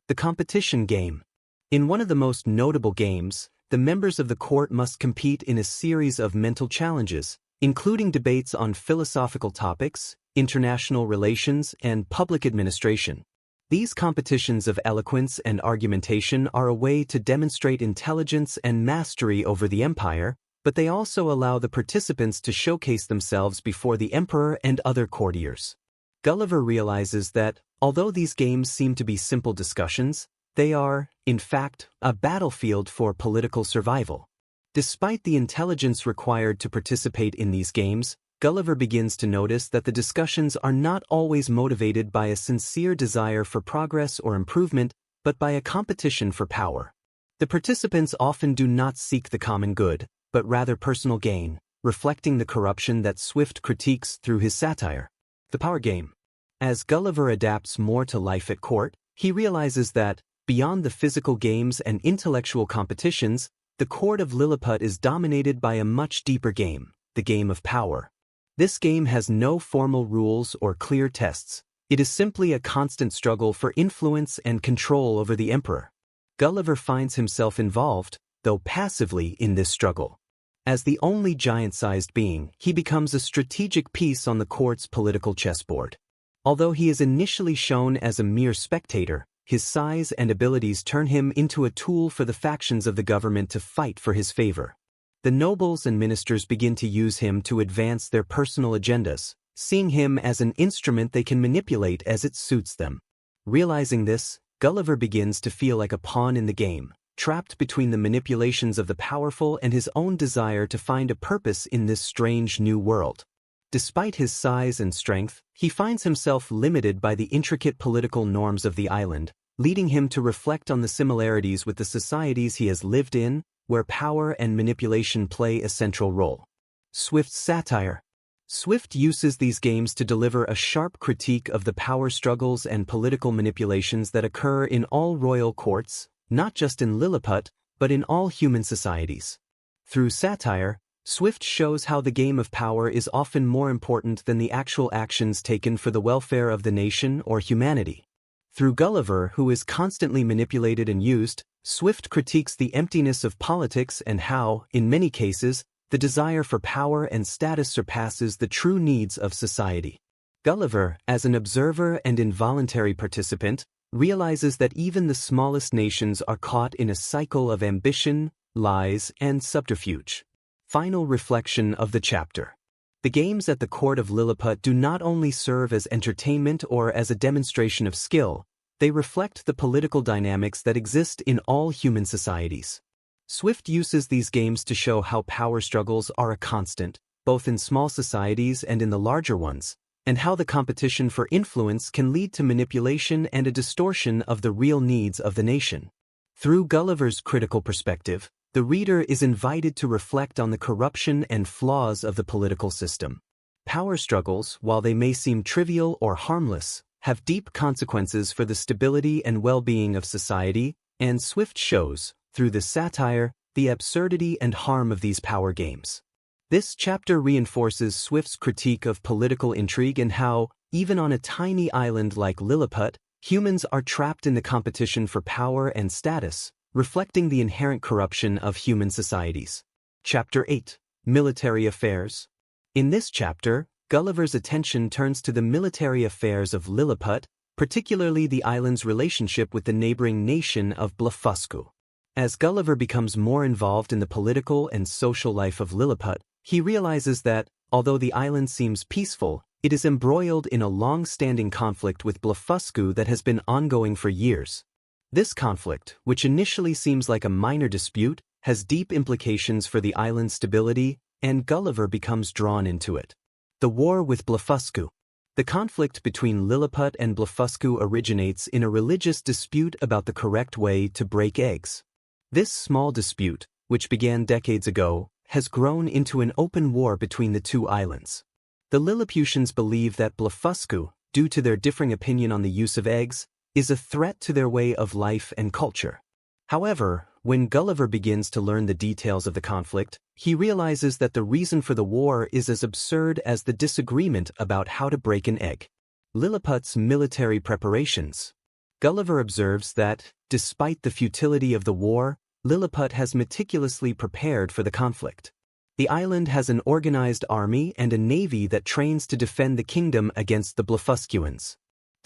The Competition Game. In one of the most notable games, the members of the court must compete in a series of mental challenges, including debates on philosophical topics, international relations, and public administration. These competitions of eloquence and argumentation are a way to demonstrate intelligence and mastery over the empire, but they also allow the participants to showcase themselves before the emperor and other courtiers. Gulliver realizes that, although these games seem to be simple discussions, they are, in fact, a battlefield for political survival. Despite the intelligence required to participate in these games, Gulliver begins to notice that the discussions are not always motivated by a sincere desire for progress or improvement, but by a competition for power. The participants often do not seek the common good, but rather personal gain, reflecting the corruption that Swift critiques through his satire. The power game. As Gulliver adapts more to life at court, he realizes that, beyond the physical games and intellectual competitions, the court of Lilliput is dominated by a much deeper game, the game of power. This game has no formal rules or clear tests. It is simply a constant struggle for influence and control over the emperor. Gulliver finds himself involved, though passively, in this struggle. As the only giant-sized being, he becomes a strategic piece on the court's political chessboard. Although he is initially shown as a mere spectator, his size and abilities turn him into a tool for the factions of the government to fight for his favor. The nobles and ministers begin to use him to advance their personal agendas, seeing him as an instrument they can manipulate as it suits them. Realizing this, Gulliver begins to feel like a pawn in the game, trapped between the manipulations of the powerful and his own desire to find a purpose in this strange new world. Despite his size and strength, he finds himself limited by the intricate political norms of the island, leading him to reflect on the similarities with the societies he has lived in, where power and manipulation play a central role. Swift's satire. Swift uses these games to deliver a sharp critique of the power struggles and political manipulations that occur in all royal courts, not just in Lilliput, but in all human societies. Through satire, Swift shows how the game of power is often more important than the actual actions taken for the welfare of the nation or humanity. Through Gulliver, who is constantly manipulated and used, Swift critiques the emptiness of politics and how, in many cases, the desire for power and status surpasses the true needs of society. Gulliver, as an observer and involuntary participant, realizes that even the smallest nations are caught in a cycle of ambition, lies, and subterfuge. Final reflection of the chapter. The games at the court of Lilliput do not only serve as entertainment or as a demonstration of skill, they reflect the political dynamics that exist in all human societies. Swift uses these games to show how power struggles are a constant, both in small societies and in the larger ones, and how the competition for influence can lead to manipulation and a distortion of the real needs of the nation. Through Gulliver's critical perspective, the reader is invited to reflect on the corruption and flaws of the political system. Power struggles, while they may seem trivial or harmless, have deep consequences for the stability and well-being of society, and Swift shows, through the satire, the absurdity and harm of these power games. This chapter reinforces Swift's critique of political intrigue and how, even on a tiny island like Lilliput, humans are trapped in the competition for power and status, reflecting the inherent corruption of human societies. Chapter 8. Military Affairs. In this chapter, Gulliver's attention turns to the military affairs of Lilliput, particularly the island's relationship with the neighboring nation of Blefuscu. As Gulliver becomes more involved in the political and social life of Lilliput, he realizes that, although the island seems peaceful, it is embroiled in a long-standing conflict with Blefuscu that has been ongoing for years. This conflict, which initially seems like a minor dispute, has deep implications for the island's stability, and Gulliver becomes drawn into it. The war with Blefuscu. The conflict between Lilliput and Blefuscu originates in a religious dispute about the correct way to break eggs. This small dispute, which began decades ago, has grown into an open war between the two islands. The Lilliputians believe that Blefuscu, due to their differing opinion on the use of eggs, is a threat to their way of life and culture. However, when Gulliver begins to learn the details of the conflict, he realizes that the reason for the war is as absurd as the disagreement about how to break an egg. Lilliput's military preparations. Gulliver observes that, despite the futility of the war, Lilliput has meticulously prepared for the conflict. The island has an organized army and a navy that trains to defend the kingdom against the Blefuscuans.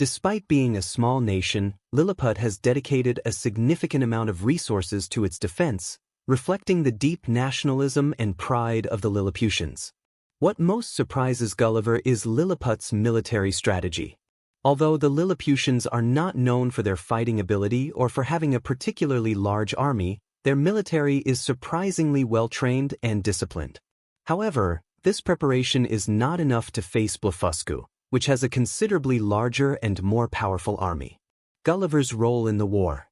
Despite being a small nation, Lilliput has dedicated a significant amount of resources to its defense, reflecting the deep nationalism and pride of the Lilliputians. What most surprises Gulliver is Lilliput's military strategy. Although the Lilliputians are not known for their fighting ability or for having a particularly large army, their military is surprisingly well-trained and disciplined. However, this preparation is not enough to face Blefuscu, which has a considerably larger and more powerful army. Gulliver's role in the war.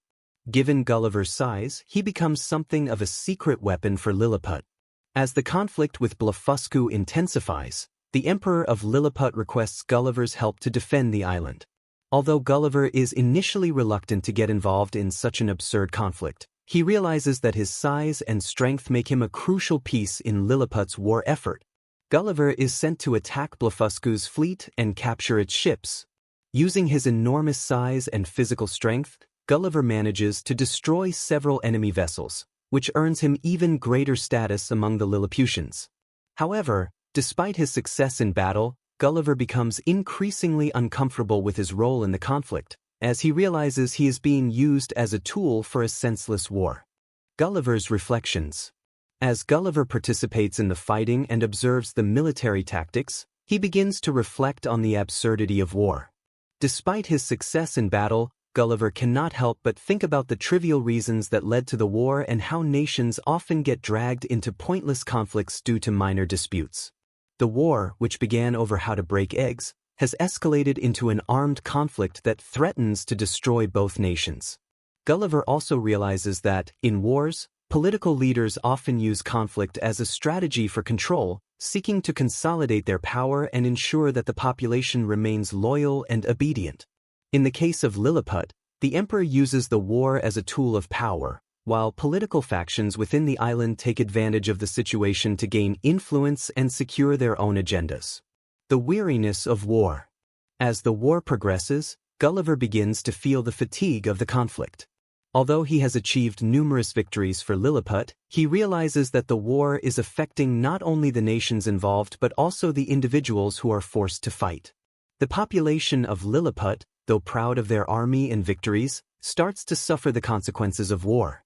Given Gulliver's size, he becomes something of a secret weapon for Lilliput. As the conflict with Blefuscu intensifies, the Emperor of Lilliput requests Gulliver's help to defend the island. Although Gulliver is initially reluctant to get involved in such an absurd conflict, he realizes that his size and strength make him a crucial piece in Lilliput's war effort. Gulliver is sent to attack Blefuscu's fleet and capture its ships. Using his enormous size and physical strength, Gulliver manages to destroy several enemy vessels, which earns him even greater status among the Lilliputians. However, despite his success in battle, Gulliver becomes increasingly uncomfortable with his role in the conflict, as he realizes he is being used as a tool for a senseless war. Gulliver's reflections. As Gulliver participates in the fighting and observes the military tactics, he begins to reflect on the absurdity of war. Despite his success in battle, Gulliver cannot help but think about the trivial reasons that led to the war and how nations often get dragged into pointless conflicts due to minor disputes. The war, which began over how to break eggs, has escalated into an armed conflict that threatens to destroy both nations. Gulliver also realizes that, in wars, political leaders often use conflict as a strategy for control, seeking to consolidate their power and ensure that the population remains loyal and obedient. In the case of Lilliput, the Emperor uses the war as a tool of power, while political factions within the island take advantage of the situation to gain influence and secure their own agendas. The weariness of war. As the war progresses, Gulliver begins to feel the fatigue of the conflict. Although he has achieved numerous victories for Lilliput, he realizes that the war is affecting not only the nations involved but also the individuals who are forced to fight. The population of Lilliput, though proud of their army and victories, starts to suffer the consequences of war.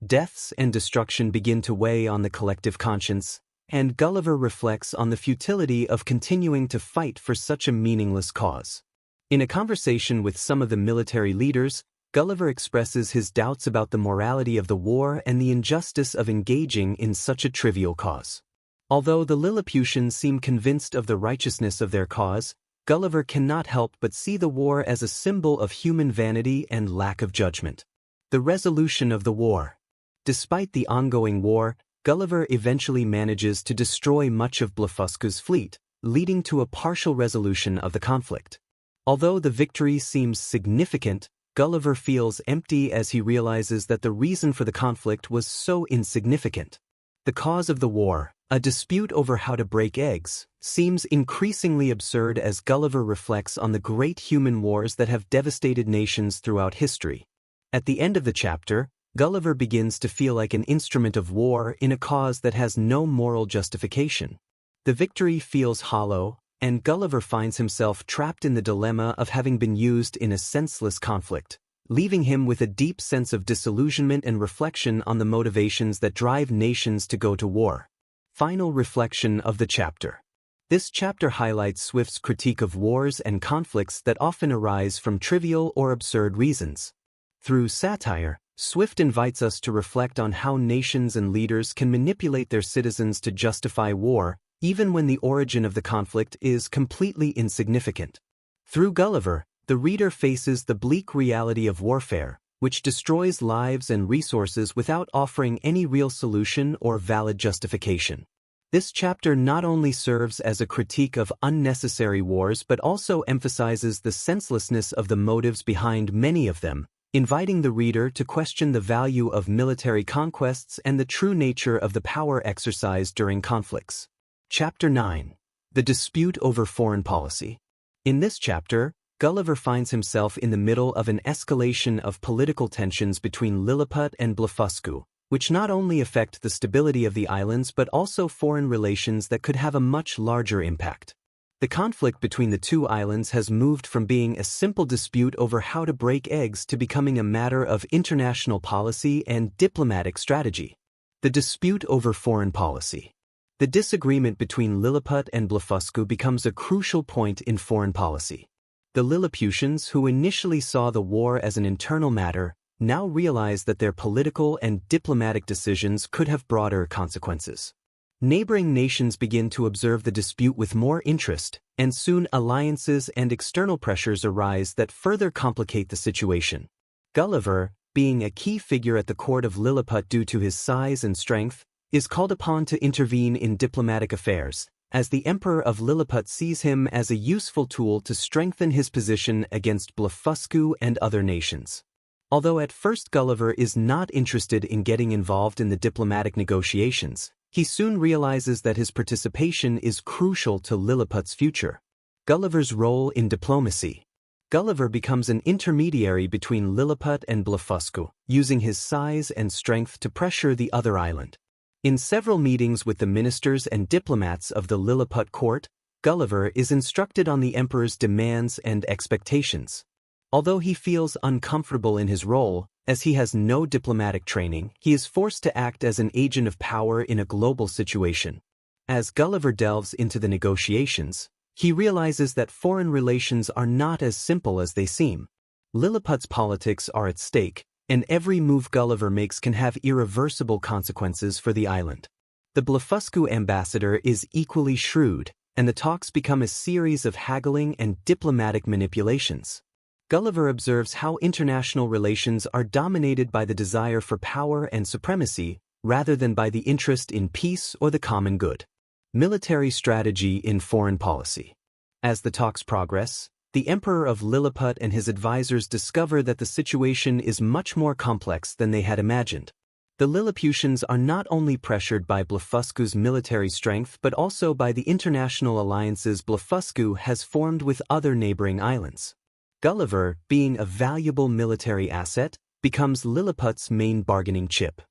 Deaths and destruction begin to weigh on the collective conscience, and Gulliver reflects on the futility of continuing to fight for such a meaningless cause. In a conversation with some of the military leaders, Gulliver expresses his doubts about the morality of the war and the injustice of engaging in such a trivial cause. Although the Lilliputians seem convinced of the righteousness of their cause, Gulliver cannot help but see the war as a symbol of human vanity and lack of judgment. The resolution of the war. Despite the ongoing war, Gulliver eventually manages to destroy much of Blefuscu's fleet, leading to a partial resolution of the conflict. Although the victory seems significant, Gulliver feels empty as he realizes that the reason for the conflict was so insignificant. The cause of the war, a dispute over how to break eggs, seems increasingly absurd as Gulliver reflects on the great human wars that have devastated nations throughout history. At the end of the chapter, Gulliver begins to feel like an instrument of war in a cause that has no moral justification. The victory feels hollow, and Gulliver finds himself trapped in the dilemma of having been used in a senseless conflict, leaving him with a deep sense of disillusionment and reflection on the motivations that drive nations to go to war. Final reflection of the chapter. This chapter highlights Swift's critique of wars and conflicts that often arise from trivial or absurd reasons. Through satire, Swift invites us to reflect on how nations and leaders can manipulate their citizens to justify war, even when the origin of the conflict is completely insignificant. Through Gulliver, the reader faces the bleak reality of warfare, which destroys lives and resources without offering any real solution or valid justification. This chapter not only serves as a critique of unnecessary wars but also emphasizes the senselessness of the motives behind many of them, inviting the reader to question the value of military conquests and the true nature of the power exercised during conflicts. Chapter 9. The Dispute over Foreign Policy. In this chapter, Gulliver finds himself in the middle of an escalation of political tensions between Lilliput and Blefuscu, which not only affect the stability of the islands but also foreign relations that could have a much larger impact. The conflict between the two islands has moved from being a simple dispute over how to break eggs to becoming a matter of international policy and diplomatic strategy. The dispute over foreign policy. The disagreement between Lilliput and Blefuscu becomes a crucial point in foreign policy. The Lilliputians, who initially saw the war as an internal matter, now realize that their political and diplomatic decisions could have broader consequences. Neighboring nations begin to observe the dispute with more interest, and soon alliances and external pressures arise that further complicate the situation. Gulliver, being a key figure at the court of Lilliput due to his size and strength, is called upon to intervene in diplomatic affairs, as the Emperor of Lilliput sees him as a useful tool to strengthen his position against Blefuscu and other nations. Although at first Gulliver is not interested in getting involved in the diplomatic negotiations, he soon realizes that his participation is crucial to Lilliput's future. Gulliver's role in diplomacy. Gulliver becomes an intermediary between Lilliput and Blefuscu, using his size and strength to pressure the other island. In several meetings with the ministers and diplomats of the Lilliput court, Gulliver is instructed on the emperor's demands and expectations. Although he feels uncomfortable in his role, as he has no diplomatic training, he is forced to act as an agent of power in a global situation. As Gulliver delves into the negotiations, he realizes that foreign relations are not as simple as they seem. Lilliput's politics are at stake, and every move Gulliver makes can have irreversible consequences for the island. The Blefuscu ambassador is equally shrewd, and the talks become a series of haggling and diplomatic manipulations. Gulliver observes how international relations are dominated by the desire for power and supremacy, rather than by the interest in peace or the common good. Military strategy in foreign policy. As the talks progress, the Emperor of Lilliput and his advisors discover that the situation is much more complex than they had imagined. The Lilliputians are not only pressured by Blefuscu's military strength but also by the international alliances Blefuscu has formed with other neighboring islands. Gulliver, being a valuable military asset, becomes Lilliput's main bargaining chip.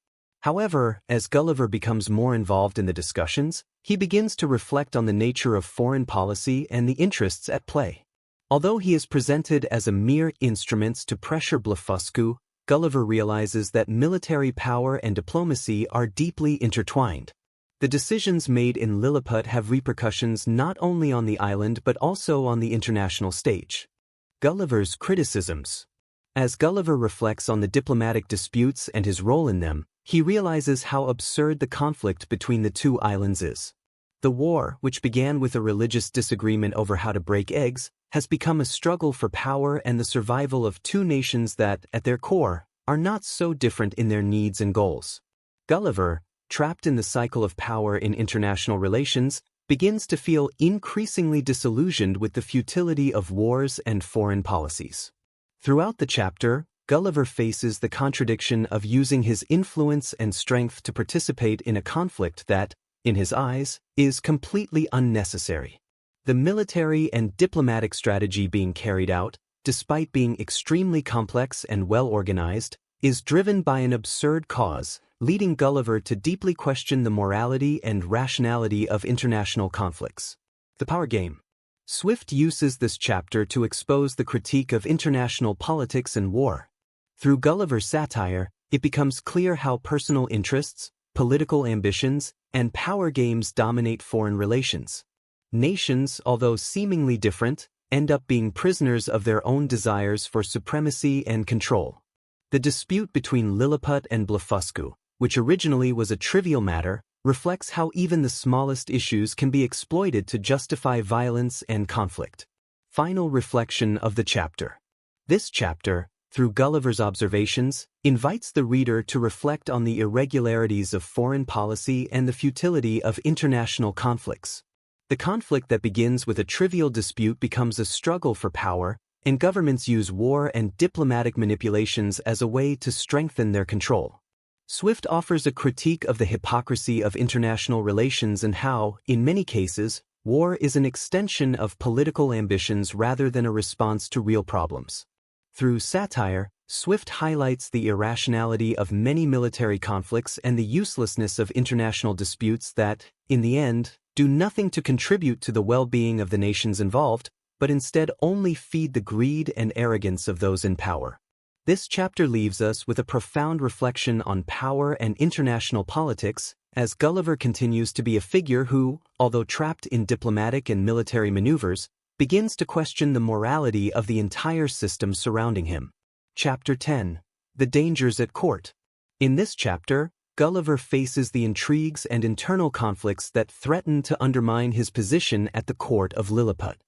However, as Gulliver becomes more involved in the discussions, he begins to reflect on the nature of foreign policy and the interests at play. Although he is presented as a mere instrument to pressure Blefuscu, Gulliver realizes that military power and diplomacy are deeply intertwined. The decisions made in Lilliput have repercussions not only on the island but also on the international stage. Gulliver's criticisms. As Gulliver reflects on the diplomatic disputes and his role in them, he realizes how absurd the conflict between the two islands is. The war, which began with a religious disagreement over how to break eggs, has become a struggle for power and the survival of two nations that, at their core, are not so different in their needs and goals. Gulliver, trapped in the cycle of power in international relations, begins to feel increasingly disillusioned with the futility of wars and foreign policies. Throughout the chapter, Gulliver faces the contradiction of using his influence and strength to participate in a conflict that, in his eyes, is completely unnecessary. The military and diplomatic strategy being carried out, despite being extremely complex and well-organized, is driven by an absurd cause, leading Gulliver to deeply question the morality and rationality of international conflicts. The power game. Swift uses this chapter to expose the critique of international politics and war. Through Gulliver's satire, it becomes clear how personal interests, political ambitions, and power games dominate foreign relations. Nations, although seemingly different, end up being prisoners of their own desires for supremacy and control. The dispute between Lilliput and Blefuscu, which originally was a trivial matter, reflects how even the smallest issues can be exploited to justify violence and conflict. Final reflection of the chapter. This chapter, through Gulliver's observations, invites the reader to reflect on the irregularities of foreign policy and the futility of international conflicts. The conflict that begins with a trivial dispute becomes a struggle for power, and governments use war and diplomatic manipulations as a way to strengthen their control. Swift offers a critique of the hypocrisy of international relations and how, in many cases, war is an extension of political ambitions rather than a response to real problems. Through satire, Swift highlights the irrationality of many military conflicts and the uselessness of international disputes that, in the end, do nothing to contribute to the well-being of the nations involved, but instead only feed the greed and arrogance of those in power. This chapter leaves us with a profound reflection on power and international politics, as Gulliver continues to be a figure who, although trapped in diplomatic and military maneuvers, begins to question the morality of the entire system surrounding him. Chapter 10. The Dangers at Court. In this chapter, Gulliver faces the intrigues and internal conflicts that threaten to undermine his position at the court of Lilliput.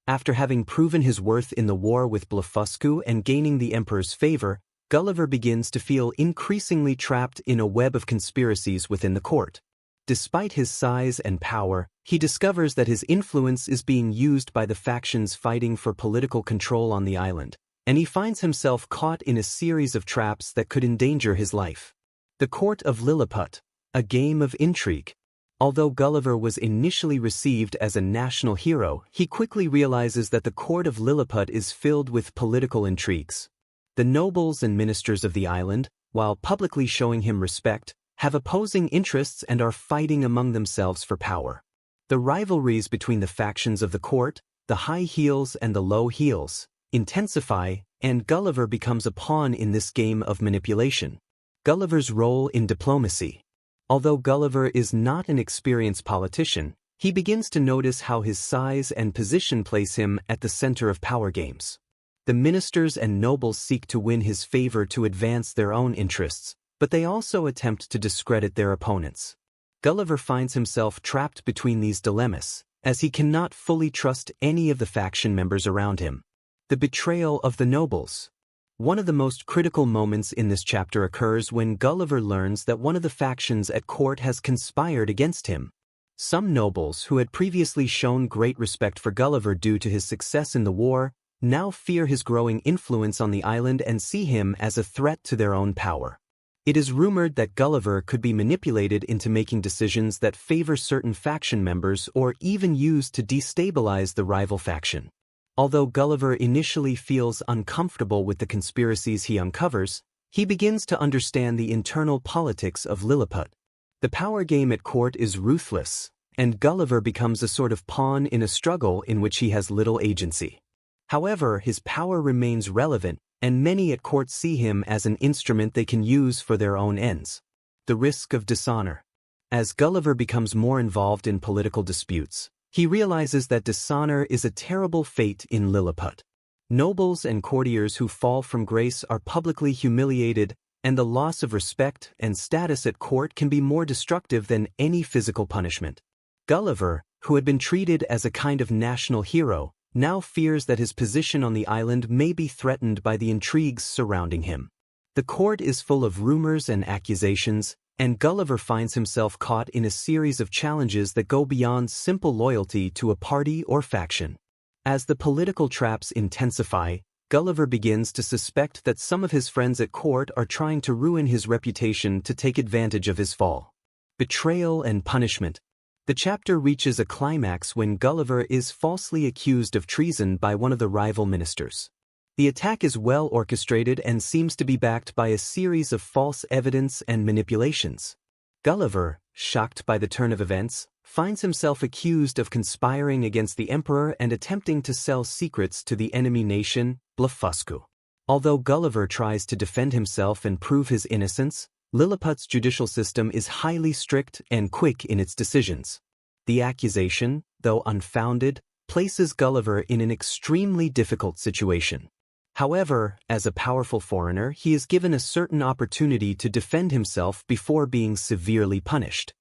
After having proven his worth in the war with Blefuscu and gaining the Emperor's favor, Gulliver begins to feel increasingly trapped in a web of conspiracies within the court. Despite his size and power, he discovers that his influence is being used by the factions fighting for political control on the island, and he finds himself caught in a series of traps that could endanger his life. The Court of Lilliput, a game of intrigue. Although Gulliver was initially received as a national hero, he quickly realizes that the Court of Lilliput is filled with political intrigues. The nobles and ministers of the island, while publicly showing him respect, have opposing interests and are fighting among themselves for power. The rivalries between the factions of the court, the high heels and the low heels, intensify, and Gulliver becomes a pawn in this game of manipulation. Gulliver's role in diplomacy. Although Gulliver is not an experienced politician, he begins to notice how his size and position place him at the center of power games. The ministers and nobles seek to win his favor to advance their own interests, but they also attempt to discredit their opponents. Gulliver finds himself trapped between these dilemmas, as he cannot fully trust any of the faction members around him. The betrayal of the nobles. One of the most critical moments in this chapter occurs when Gulliver learns that one of the factions at court has conspired against him. Some nobles who had previously shown great respect for Gulliver due to his success in the war, now fear his growing influence on the island and see him as a threat to their own power. It is rumored that Gulliver could be manipulated into making decisions that favor certain faction members or even used to destabilize the rival faction. Although Gulliver initially feels uncomfortable with the conspiracies he uncovers, he begins to understand the internal politics of Lilliput. The power game at court is ruthless, and Gulliver becomes a sort of pawn in a struggle in which he has little agency. However, his power remains relevant, and many at court see him as an instrument they can use for their own ends. The risk of dishonor. As Gulliver becomes more involved in political disputes, he realizes that dishonor is a terrible fate in Lilliput. Nobles and courtiers who fall from grace are publicly humiliated, and the loss of respect and status at court can be more destructive than any physical punishment. Gulliver, who had been treated as a kind of national hero, now fears that his position on the island may be threatened by the intrigues surrounding him. The court is full of rumors and accusations, and Gulliver finds himself caught in a series of challenges that go beyond simple loyalty to a party or faction. As the political traps intensify, Gulliver begins to suspect that some of his friends at court are trying to ruin his reputation to take advantage of his fall. Betrayal and punishment. The chapter reaches a climax when Gulliver is falsely accused of treason by one of the rival ministers. The attack is well orchestrated and seems to be backed by a series of false evidence and manipulations. Gulliver, shocked by the turn of events, finds himself accused of conspiring against the Emperor and attempting to sell secrets to the enemy nation, Blefuscu. Although Gulliver tries to defend himself and prove his innocence, Lilliput's judicial system is highly strict and quick in its decisions. The accusation, though unfounded, places Gulliver in an extremely difficult situation. However, as a powerful foreigner, he is given a certain opportunity to defend himself before being severely punished.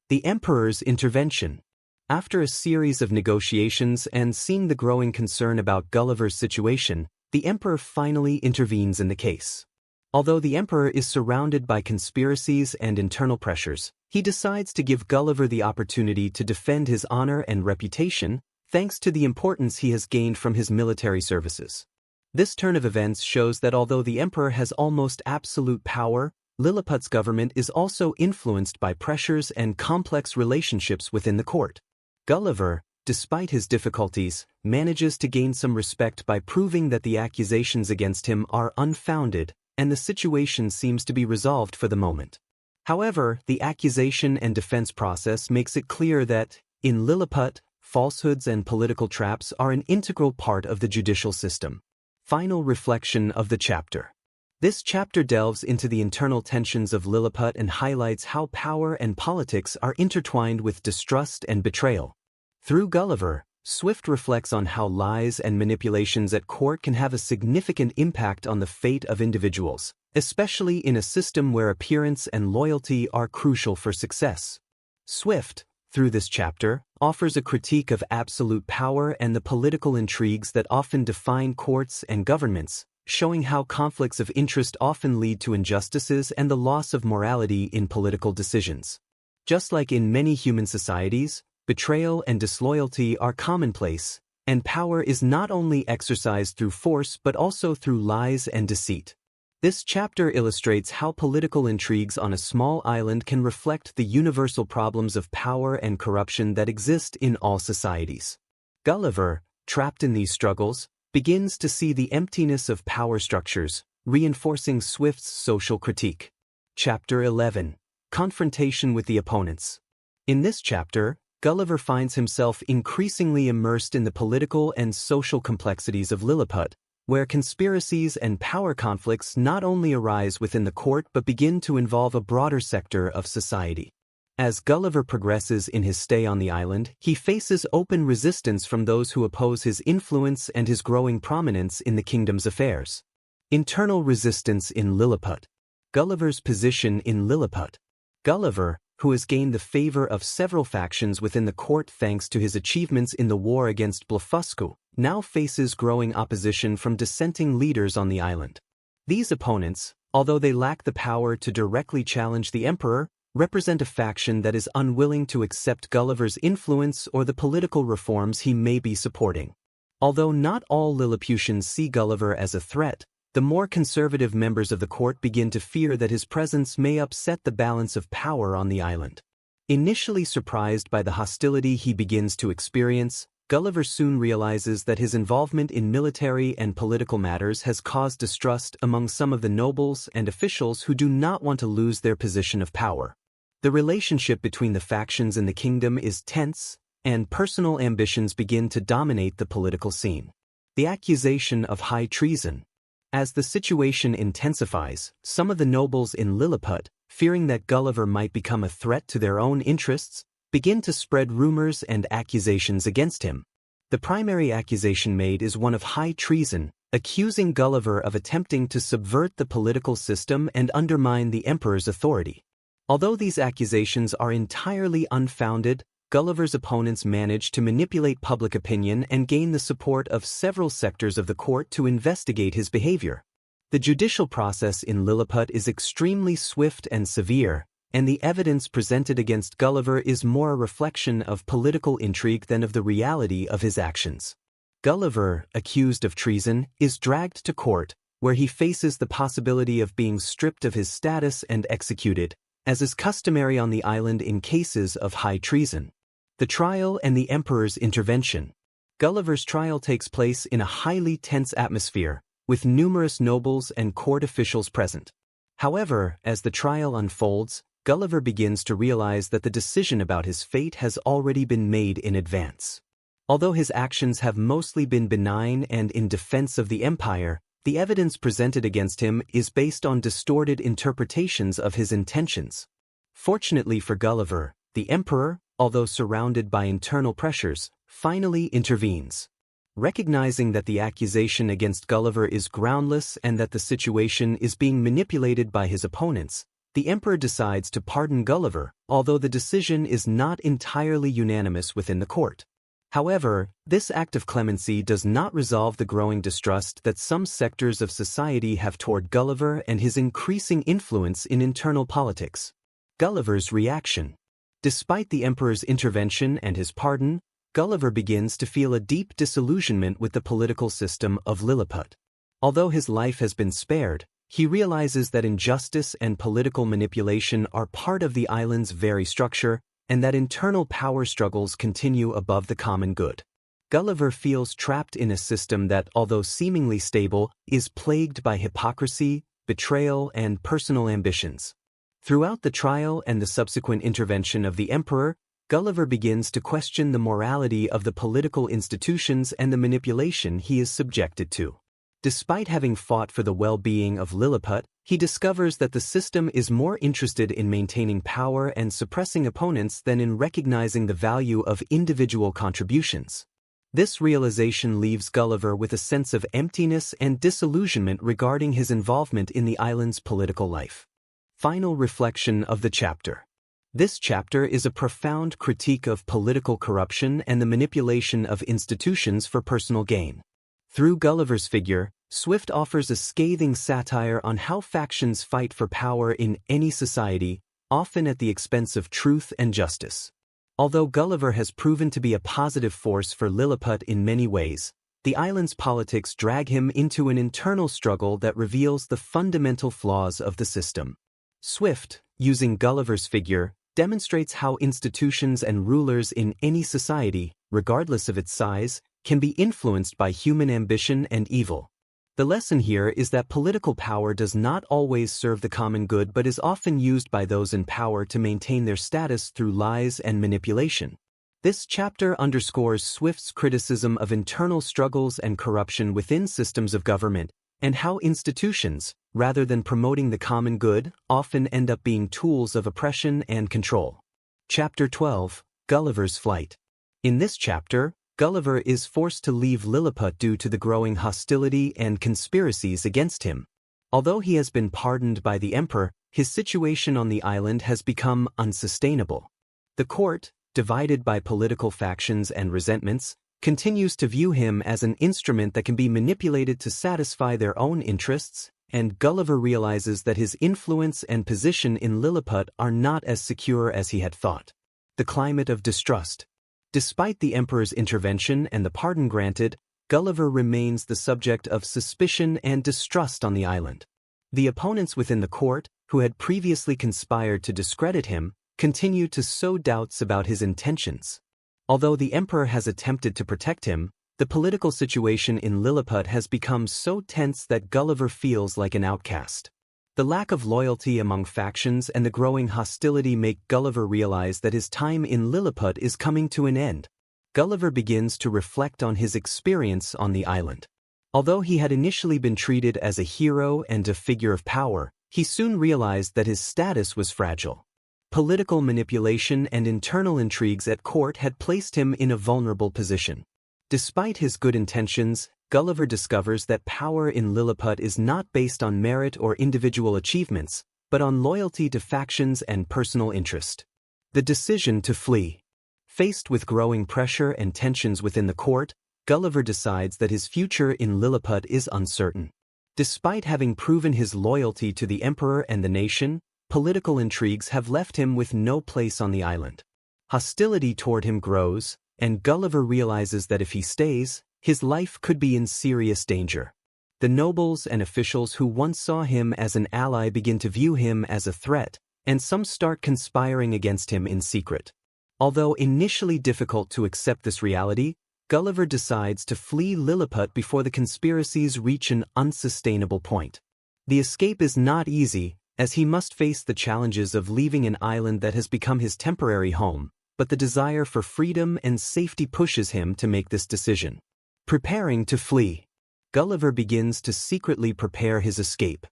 The Emperor's intervention. After a series of negotiations and seeing the growing concern about Gulliver's situation, the Emperor finally intervenes in the case. Although the Emperor is surrounded by conspiracies and internal pressures, he decides to give Gulliver the opportunity to defend his honor and reputation, thanks to the importance he has gained from his military services. This turn of events shows that although the Emperor has almost absolute power, Lilliput's government is also influenced by pressures and complex relationships within the court. Gulliver, despite his difficulties, manages to gain some respect by proving that the accusations against him are unfounded, and the situation seems to be resolved for the moment. However, the accusation and defense process makes it clear that, in Lilliput, falsehoods and political traps are an integral part of the judicial system. Final reflection of the chapter. This chapter delves into the internal tensions of Lilliput and highlights how power and politics are intertwined with distrust and betrayal. Through Gulliver, Swift reflects on how lies and manipulations at court can have a significant impact on the fate of individuals, especially in a system where appearance and loyalty are crucial for success. Swift, through this chapter, offers a critique of absolute power and the political intrigues that often define courts and governments, showing how conflicts of interest often lead to injustices and the loss of morality in political decisions. Just like in many human societies, betrayal and disloyalty are commonplace, and power is not only exercised through force but also through lies and deceit. This chapter illustrates how political intrigues on a small island can reflect the universal problems of power and corruption that exist in all societies. Gulliver, trapped in these struggles, begins to see the emptiness of power structures, reinforcing Swift's social critique. Chapter 11. Confrontation with the opponents. In this chapter, Gulliver finds himself increasingly immersed in the political and social complexities of Lilliput, where conspiracies and power conflicts not only arise within the court but begin to involve a broader sector of society. As Gulliver progresses in his stay on the island, he faces open resistance from those who oppose his influence and his growing prominence in the kingdom's affairs. Internal resistance in Lilliput. Gulliver's position in Lilliput. Gulliver, who has gained the favor of several factions within the court thanks to his achievements in the war against Blefuscu, now faces growing opposition from dissenting leaders on the island. These opponents, although they lack the power to directly challenge the emperor, represent a faction that is unwilling to accept Gulliver's influence or the political reforms he may be supporting. Although not all Lilliputians see Gulliver as a threat, the more conservative members of the court begin to fear that his presence may upset the balance of power on the island. Initially surprised by the hostility he begins to experience, Gulliver soon realizes that his involvement in military and political matters has caused distrust among some of the nobles and officials who do not want to lose their position of power. The relationship between the factions in the kingdom is tense, and personal ambitions begin to dominate the political scene. The accusation of high treason. As the situation intensifies, some of the nobles in Lilliput, fearing that Gulliver might become a threat to their own interests, begin to spread rumors and accusations against him. The primary accusation made is one of high treason, accusing Gulliver of attempting to subvert the political system and undermine the emperor's authority. Although these accusations are entirely unfounded, Gulliver's opponents manage to manipulate public opinion and gain the support of several sectors of the court to investigate his behavior. The judicial process in Lilliput is extremely swift and severe, and the evidence presented against Gulliver is more a reflection of political intrigue than of the reality of his actions. Gulliver, accused of treason, is dragged to court, where he faces the possibility of being stripped of his status and executed, as is customary on the island in cases of high treason. The trial and the emperor's intervention. Gulliver's trial takes place in a highly tense atmosphere, with numerous nobles and court officials present. However, as the trial unfolds, Gulliver begins to realize that the decision about his fate has already been made in advance. Although his actions have mostly been benign and in defense of the empire, the evidence presented against him is based on distorted interpretations of his intentions. Fortunately for Gulliver, the emperor, although surrounded by internal pressures, finally intervenes. Recognizing that the accusation against Gulliver is groundless and that the situation is being manipulated by his opponents, the emperor decides to pardon Gulliver, although the decision is not entirely unanimous within the court. However, this act of clemency does not resolve the growing distrust that some sectors of society have toward Gulliver and his increasing influence in internal politics. Gulliver's reaction. Despite the emperor's intervention and his pardon, Gulliver begins to feel a deep disillusionment with the political system of Lilliput. Although his life has been spared, he realizes that injustice and political manipulation are part of the island's very structure, and that internal power struggles continue above the common good. Gulliver feels trapped in a system that, although seemingly stable, is plagued by hypocrisy, betrayal and personal ambitions. Throughout the trial and the subsequent intervention of the emperor, Gulliver begins to question the morality of the political institutions and the manipulation he is subjected to. Despite having fought for the well-being of Lilliput, he discovers that the system is more interested in maintaining power and suppressing opponents than in recognizing the value of individual contributions. This realization leaves Gulliver with a sense of emptiness and disillusionment regarding his involvement in the island's political life. Final reflection of the chapter. This chapter is a profound critique of political corruption and the manipulation of institutions for personal gain. Through Gulliver's figure, Swift offers a scathing satire on how factions fight for power in any society, often at the expense of truth and justice. Although Gulliver has proven to be a positive force for Lilliput in many ways, the island's politics drag him into an internal struggle that reveals the fundamental flaws of the system. Swift, using Gulliver's figure, demonstrates how institutions and rulers in any society, regardless of its size, can be influenced by human ambition and evil. The lesson here is that political power does not always serve the common good but is often used by those in power to maintain their status through lies and manipulation. This chapter underscores Swift's criticism of internal struggles and corruption within systems of government, and how institutions, rather than promoting the common good, often end up being tools of oppression and control. Chapter 12, Gulliver's Flight. In this chapter, Gulliver is forced to leave Lilliput due to the growing hostility and conspiracies against him. Although he has been pardoned by the emperor, his situation on the island has become unsustainable. The court, divided by political factions and resentments, continues to view him as an instrument that can be manipulated to satisfy their own interests, and Gulliver realizes that his influence and position in Lilliput are not as secure as he had thought. The climate of distrust. Despite the emperor's intervention and the pardon granted, Gulliver remains the subject of suspicion and distrust on the island. The opponents within the court, who had previously conspired to discredit him, continue to sow doubts about his intentions. Although the emperor has attempted to protect him, the political situation in Lilliput has become so tense that Gulliver feels like an outcast. The lack of loyalty among factions and the growing hostility make Gulliver realize that his time in Lilliput is coming to an end. Gulliver begins to reflect on his experience on the island. Although he had initially been treated as a hero and a figure of power, he soon realized that his status was fragile. Political manipulation and internal intrigues at court had placed him in a vulnerable position. Despite his good intentions, Gulliver discovers that power in Lilliput is not based on merit or individual achievements, but on loyalty to factions and personal interest. The decision to flee. Faced with growing pressure and tensions within the court, Gulliver decides that his future in Lilliput is uncertain. Despite having proven his loyalty to the emperor and the nation, political intrigues have left him with no place on the island. Hostility toward him grows, and Gulliver realizes that if he stays, his life could be in serious danger. The nobles and officials who once saw him as an ally begin to view him as a threat, and some start conspiring against him in secret. Although initially difficult to accept this reality, Gulliver decides to flee Lilliput before the conspiracies reach an unsustainable point. The escape is not easy, as he must face the challenges of leaving an island that has become his temporary home, but the desire for freedom and safety pushes him to make this decision. Preparing to flee. Gulliver begins to secretly prepare his escape.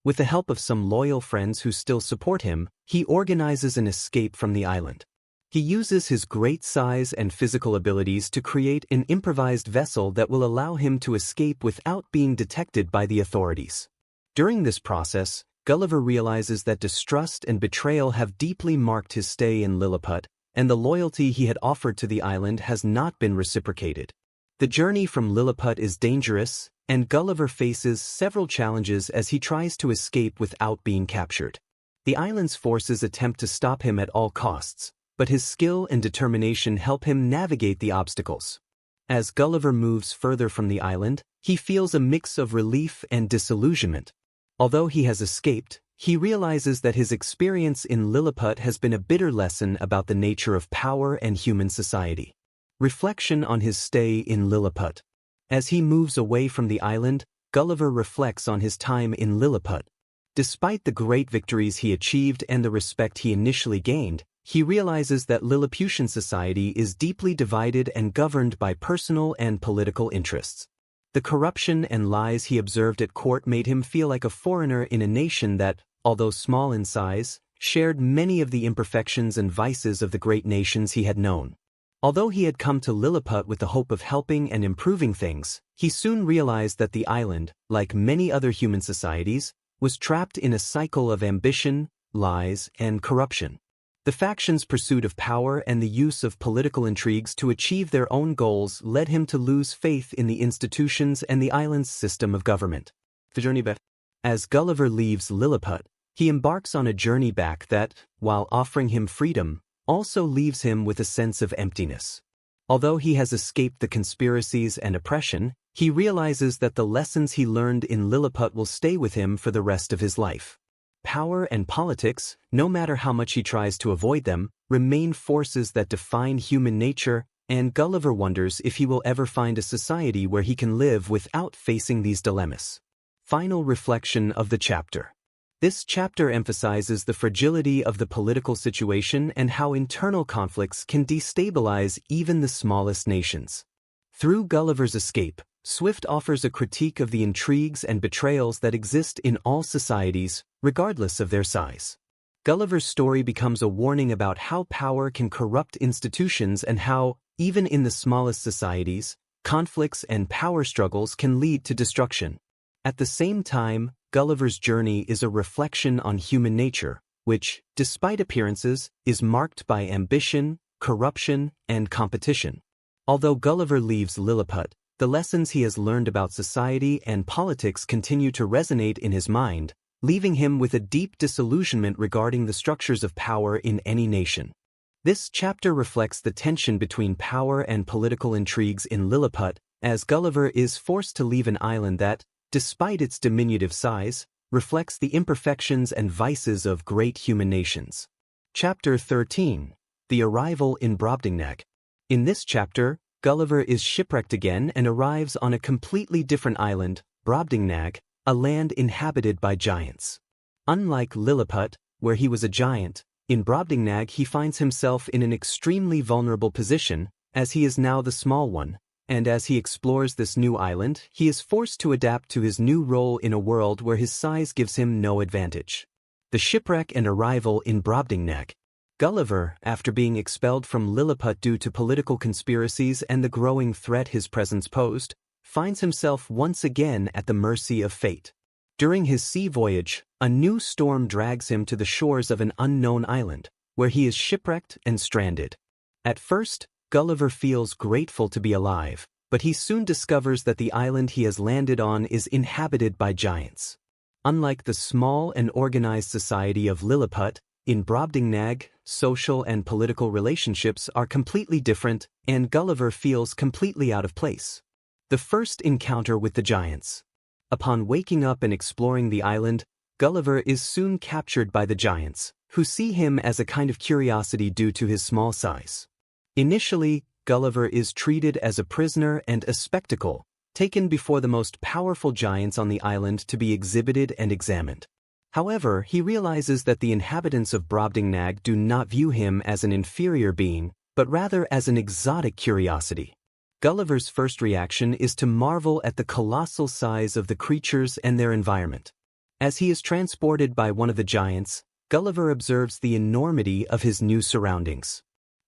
With the help of some loyal friends who still support him, he organizes an escape from the island. He uses his great size and physical abilities to create an improvised vessel that will allow him to escape without being detected by the authorities. During this process, Gulliver realizes that distrust and betrayal have deeply marked his stay in Lilliput, and the loyalty he had offered to the island has not been reciprocated. The journey from Lilliput is dangerous, and Gulliver faces several challenges as he tries to escape without being captured. The island's forces attempt to stop him at all costs, but his skill and determination help him navigate the obstacles. As Gulliver moves further from the island, he feels a mix of relief and disillusionment. Although he has escaped, he realizes that his experience in Lilliput has been a bitter lesson about the nature of power and human society. Reflection on his stay in Lilliput. As he moves away from the island, Gulliver reflects on his time in Lilliput. Despite the great victories he achieved and the respect he initially gained, he realizes that Lilliputian society is deeply divided and governed by personal and political interests. The corruption and lies he observed at court made him feel like a foreigner in a nation that, although small in size, shared many of the imperfections and vices of the great nations he had known. Although he had come to Lilliput with the hope of helping and improving things, he soon realized that the island, like many other human societies, was trapped in a cycle of ambition, lies, and corruption. The factions' pursuit of power and the use of political intrigues to achieve their own goals led him to lose faith in the institutions and the island's system of government. As Gulliver leaves Lilliput, he embarks on a journey back that, while offering him freedom, also leaves him with a sense of emptiness. Although he has escaped the conspiracies and oppression, he realizes that the lessons he learned in Lilliput will stay with him for the rest of his life. Power and politics, no matter how much he tries to avoid them, remain forces that define human nature, and Gulliver wonders if he will ever find a society where he can live without facing these dilemmas. Final reflection of the chapter. This chapter emphasizes the fragility of the political situation and how internal conflicts can destabilize even the smallest nations. Through Gulliver's escape, Swift offers a critique of the intrigues and betrayals that exist in all societies, regardless of their size. Gulliver's story becomes a warning about how power can corrupt institutions and how, even in the smallest societies, conflicts and power struggles can lead to destruction. At the same time, Gulliver's journey is a reflection on human nature, which, despite appearances, is marked by ambition, corruption, and competition. Although Gulliver leaves Lilliput, the lessons he has learned about society and politics continue to resonate in his mind, leaving him with a deep disillusionment regarding the structures of power in any nation. This chapter reflects the tension between power and political intrigues in Lilliput, as Gulliver is forced to leave an island that, despite its diminutive size, reflects the imperfections and vices of great human nations. Chapter 13. The Arrival in Brobdingnag. In this chapter, Gulliver is shipwrecked again and arrives on a completely different island, Brobdingnag, a land inhabited by giants. Unlike Lilliput, where he was a giant, in Brobdingnag he finds himself in an extremely vulnerable position, as he is now the small one, and as he explores this new island, he is forced to adapt to his new role in a world where his size gives him no advantage. The shipwreck and arrival in Brobdingnag. Gulliver, after being expelled from Lilliput due to political conspiracies and the growing threat his presence posed, finds himself once again at the mercy of fate. During his sea voyage, a new storm drags him to the shores of an unknown island, where he is shipwrecked and stranded. At first, Gulliver feels grateful to be alive, but he soon discovers that the island he has landed on is inhabited by giants. Unlike the small and organized society of Lilliput, in Brobdingnag, social and political relationships are completely different, and Gulliver feels completely out of place. The first encounter with the giants. Upon waking up and exploring the island, Gulliver is soon captured by the giants, who see him as a kind of curiosity due to his small size. Initially, Gulliver is treated as a prisoner and a spectacle, taken before the most powerful giants on the island to be exhibited and examined. However, he realizes that the inhabitants of Brobdingnag do not view him as an inferior being, but rather as an exotic curiosity. Gulliver's first reaction is to marvel at the colossal size of the creatures and their environment. As he is transported by one of the giants, Gulliver observes the enormity of his new surroundings.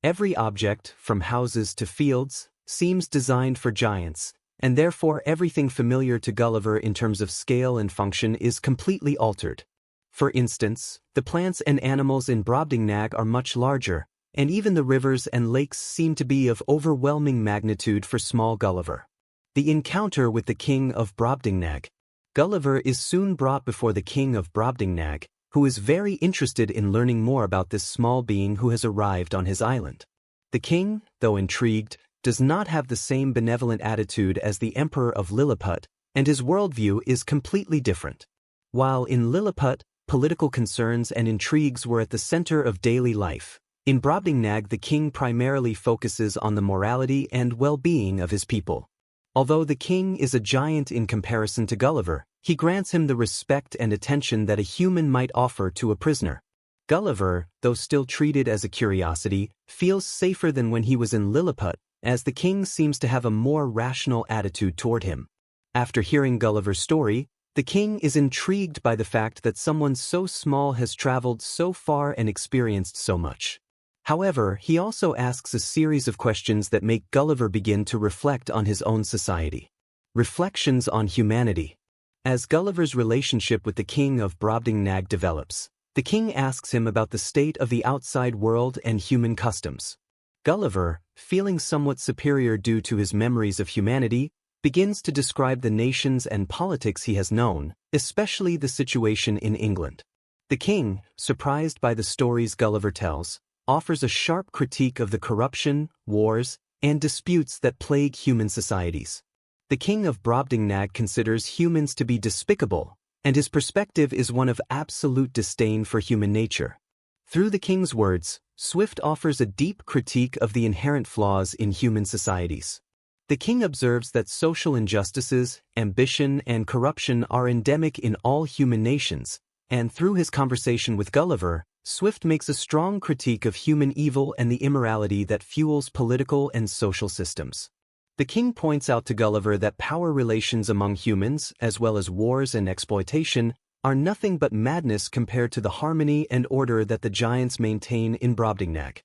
Every object, from houses to fields, seems designed for giants, and therefore everything familiar to Gulliver in terms of scale and function is completely altered. For instance, the plants and animals in Brobdingnag are much larger, and even the rivers and lakes seem to be of overwhelming magnitude for small Gulliver. The encounter with the king of Brobdingnag. Gulliver is soon brought before the king of Brobdingnag, who is very interested in learning more about this small being who has arrived on his island. The king, though intrigued, does not have the same benevolent attitude as the emperor of Lilliput, and his worldview is completely different. While in Lilliput, political concerns and intrigues were at the center of daily life, in Brobdingnag the king primarily focuses on the morality and well-being of his people. Although the king is a giant in comparison to Gulliver, He grants him the respect and attention that a human might offer to a prisoner. Gulliver, though still treated as a curiosity, feels safer than when he was in Lilliput, as the king seems to have a more rational attitude toward him. After hearing Gulliver's story, the king is intrigued by the fact that someone so small has traveled so far and experienced so much. However, he also asks a series of questions that make Gulliver begin to reflect on his own society. Reflections on humanity. As Gulliver's relationship with the king of Brobdingnag develops, the king asks him about the state of the outside world and human customs. Gulliver, feeling somewhat superior due to his memories of humanity, begins to describe the nations and politics he has known, especially the situation in England. The king, surprised by the stories Gulliver tells, offers a sharp critique of the corruption, wars, and disputes that plague human societies. The king of Brobdingnag considers humans to be despicable, and his perspective is one of absolute disdain for human nature. Through the king's words, Swift offers a deep critique of the inherent flaws in human societies. The king observes that social injustices, ambition, and corruption are endemic in all human nations, and through his conversation with Gulliver, Swift makes a strong critique of human evil and the immorality that fuels political and social systems. The king points out to Gulliver that power relations among humans, as well as wars and exploitation, are nothing but madness compared to the harmony and order that the giants maintain in Brobdingnag.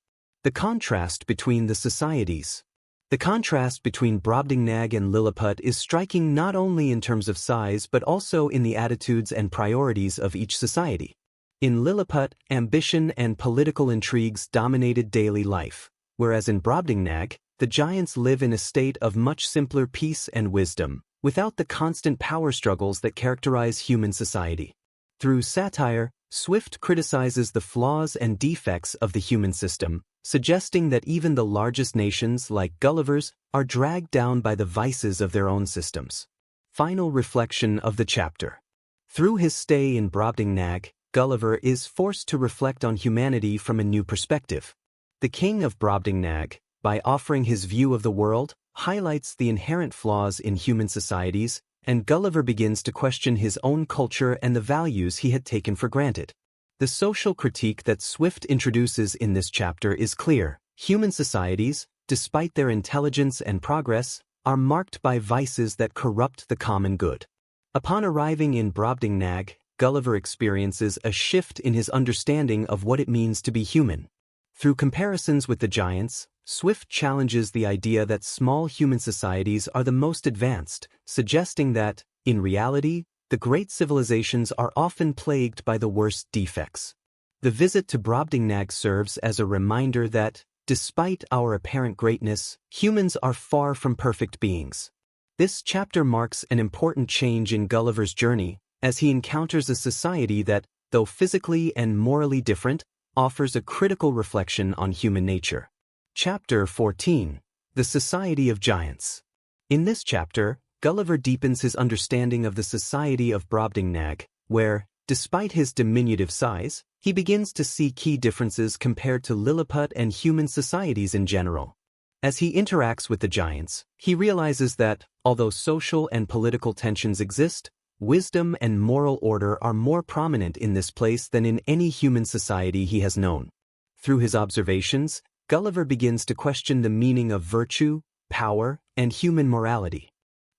The contrast between the societies. The contrast between Brobdingnag and Lilliput is striking not only in terms of size but also in the attitudes and priorities of each society. In Lilliput, ambition and political intrigues dominated daily life, whereas in Brobdingnag, the giants live in a state of much simpler peace and wisdom, without the constant power struggles that characterize human society. Through satire, Swift criticizes the flaws and defects of the human system, suggesting that even the largest nations, like Gulliver's, are dragged down by the vices of their own systems. Final reflection of the chapter. Through his stay in Brobdingnag, Gulliver is forced to reflect on humanity from a new perspective. The king of Brobdingnag, by offering his view of the world, highlights the inherent flaws in human societies, and Gulliver begins to question his own culture and the values he had taken for granted. The social critique that Swift introduces in this chapter is clear. Human societies, despite their intelligence and progress, are marked by vices that corrupt the common good. Upon arriving in Brobdingnag, Gulliver experiences a shift in his understanding of what it means to be human. Through comparisons with the giants, Swift challenges the idea that small human societies are the most advanced, suggesting that, in reality, the great civilizations are often plagued by the worst defects. The visit to Brobdingnag serves as a reminder that, despite our apparent greatness, humans are far from perfect beings. This chapter marks an important change in Gulliver's journey, as he encounters a society that, though physically and morally different, offers a critical reflection on human nature. Chapter 14. The Society of Giants. In this chapter, Gulliver deepens his understanding of the society of Brobdingnag, where, despite his diminutive size, he begins to see key differences compared to Lilliput and human societies in general. As he interacts with the giants, he realizes that, although social and political tensions exist, wisdom and moral order are more prominent in this place than in any human society he has known. Through his observations, Gulliver begins to question the meaning of virtue, power, and human morality.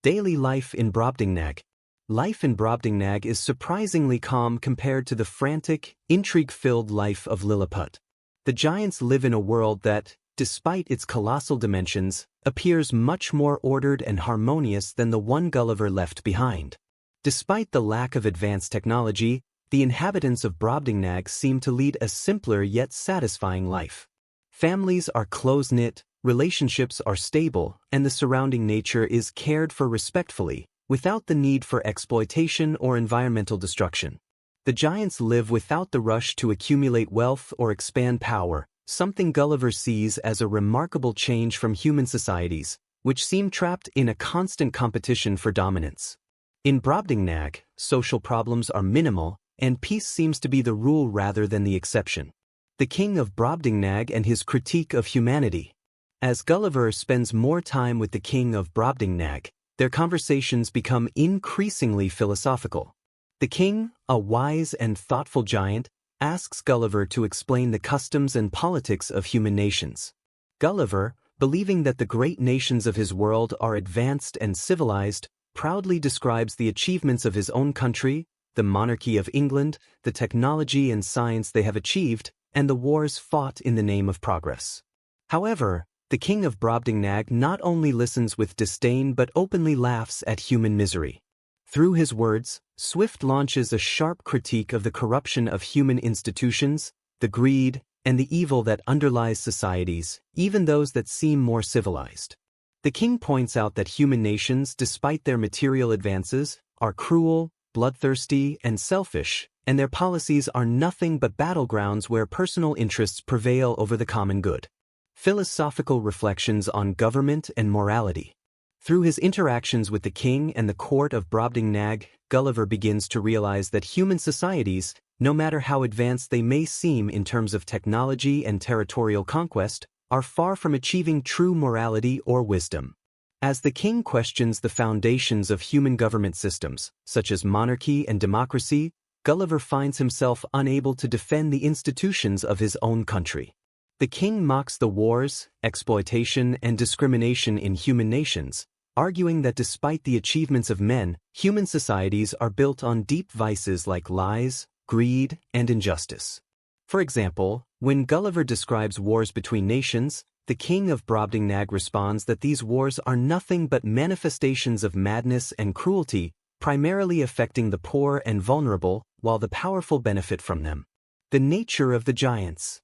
Daily life in Brobdingnag. Life in Brobdingnag is surprisingly calm compared to the frantic, intrigue-filled life of Lilliput. The giants live in a world that, despite its colossal dimensions, appears much more ordered and harmonious than the one Gulliver left behind. Despite the lack of advanced technology, the inhabitants of Brobdingnag seem to lead a simpler yet satisfying life. Families are close-knit, relationships are stable, and the surrounding nature is cared for respectfully, without the need for exploitation or environmental destruction. The giants live without the rush to accumulate wealth or expand power, something Gulliver sees as a remarkable change from human societies, which seem trapped in a constant competition for dominance. In Brobdingnag, social problems are minimal, and peace seems to be the rule rather than the exception. The king of Brobdingnag and his critique of humanity. As Gulliver spends more time with the king of Brobdingnag, their conversations become increasingly philosophical. The king, a wise and thoughtful giant, asks Gulliver to explain the customs and politics of human nations. Gulliver, believing that the great nations of his world are advanced and civilized, proudly describes the achievements of his own country, the monarchy of England, the technology and science they have achieved, and the wars fought in the name of progress. However, the king of Brobdingnag not only listens with disdain but openly laughs at human misery. Through his words, Swift launches a sharp critique of the corruption of human institutions, the greed, and the evil that underlies societies, even those that seem more civilized. The king points out that human nations, despite their material advances, are cruel, bloodthirsty, and selfish, and their policies are nothing but battlegrounds where personal interests prevail over the common good. Philosophical reflections on government and morality. Through his interactions with the king and the court of Brobdingnag, Gulliver begins to realize that human societies, no matter how advanced they may seem in terms of technology and territorial conquest, are far from achieving true morality or wisdom. As the king questions the foundations of human government systems, such as monarchy and democracy, Gulliver finds himself unable to defend the institutions of his own country. The king mocks the wars, exploitation, and discrimination in human nations, arguing that despite the achievements of men, human societies are built on deep vices like lies, greed, and injustice. For example, when Gulliver describes wars between nations, the king of Brobdingnag responds that these wars are nothing but manifestations of madness and cruelty, primarily affecting the poor and vulnerable, while the powerful benefit from them. The nature of the giants.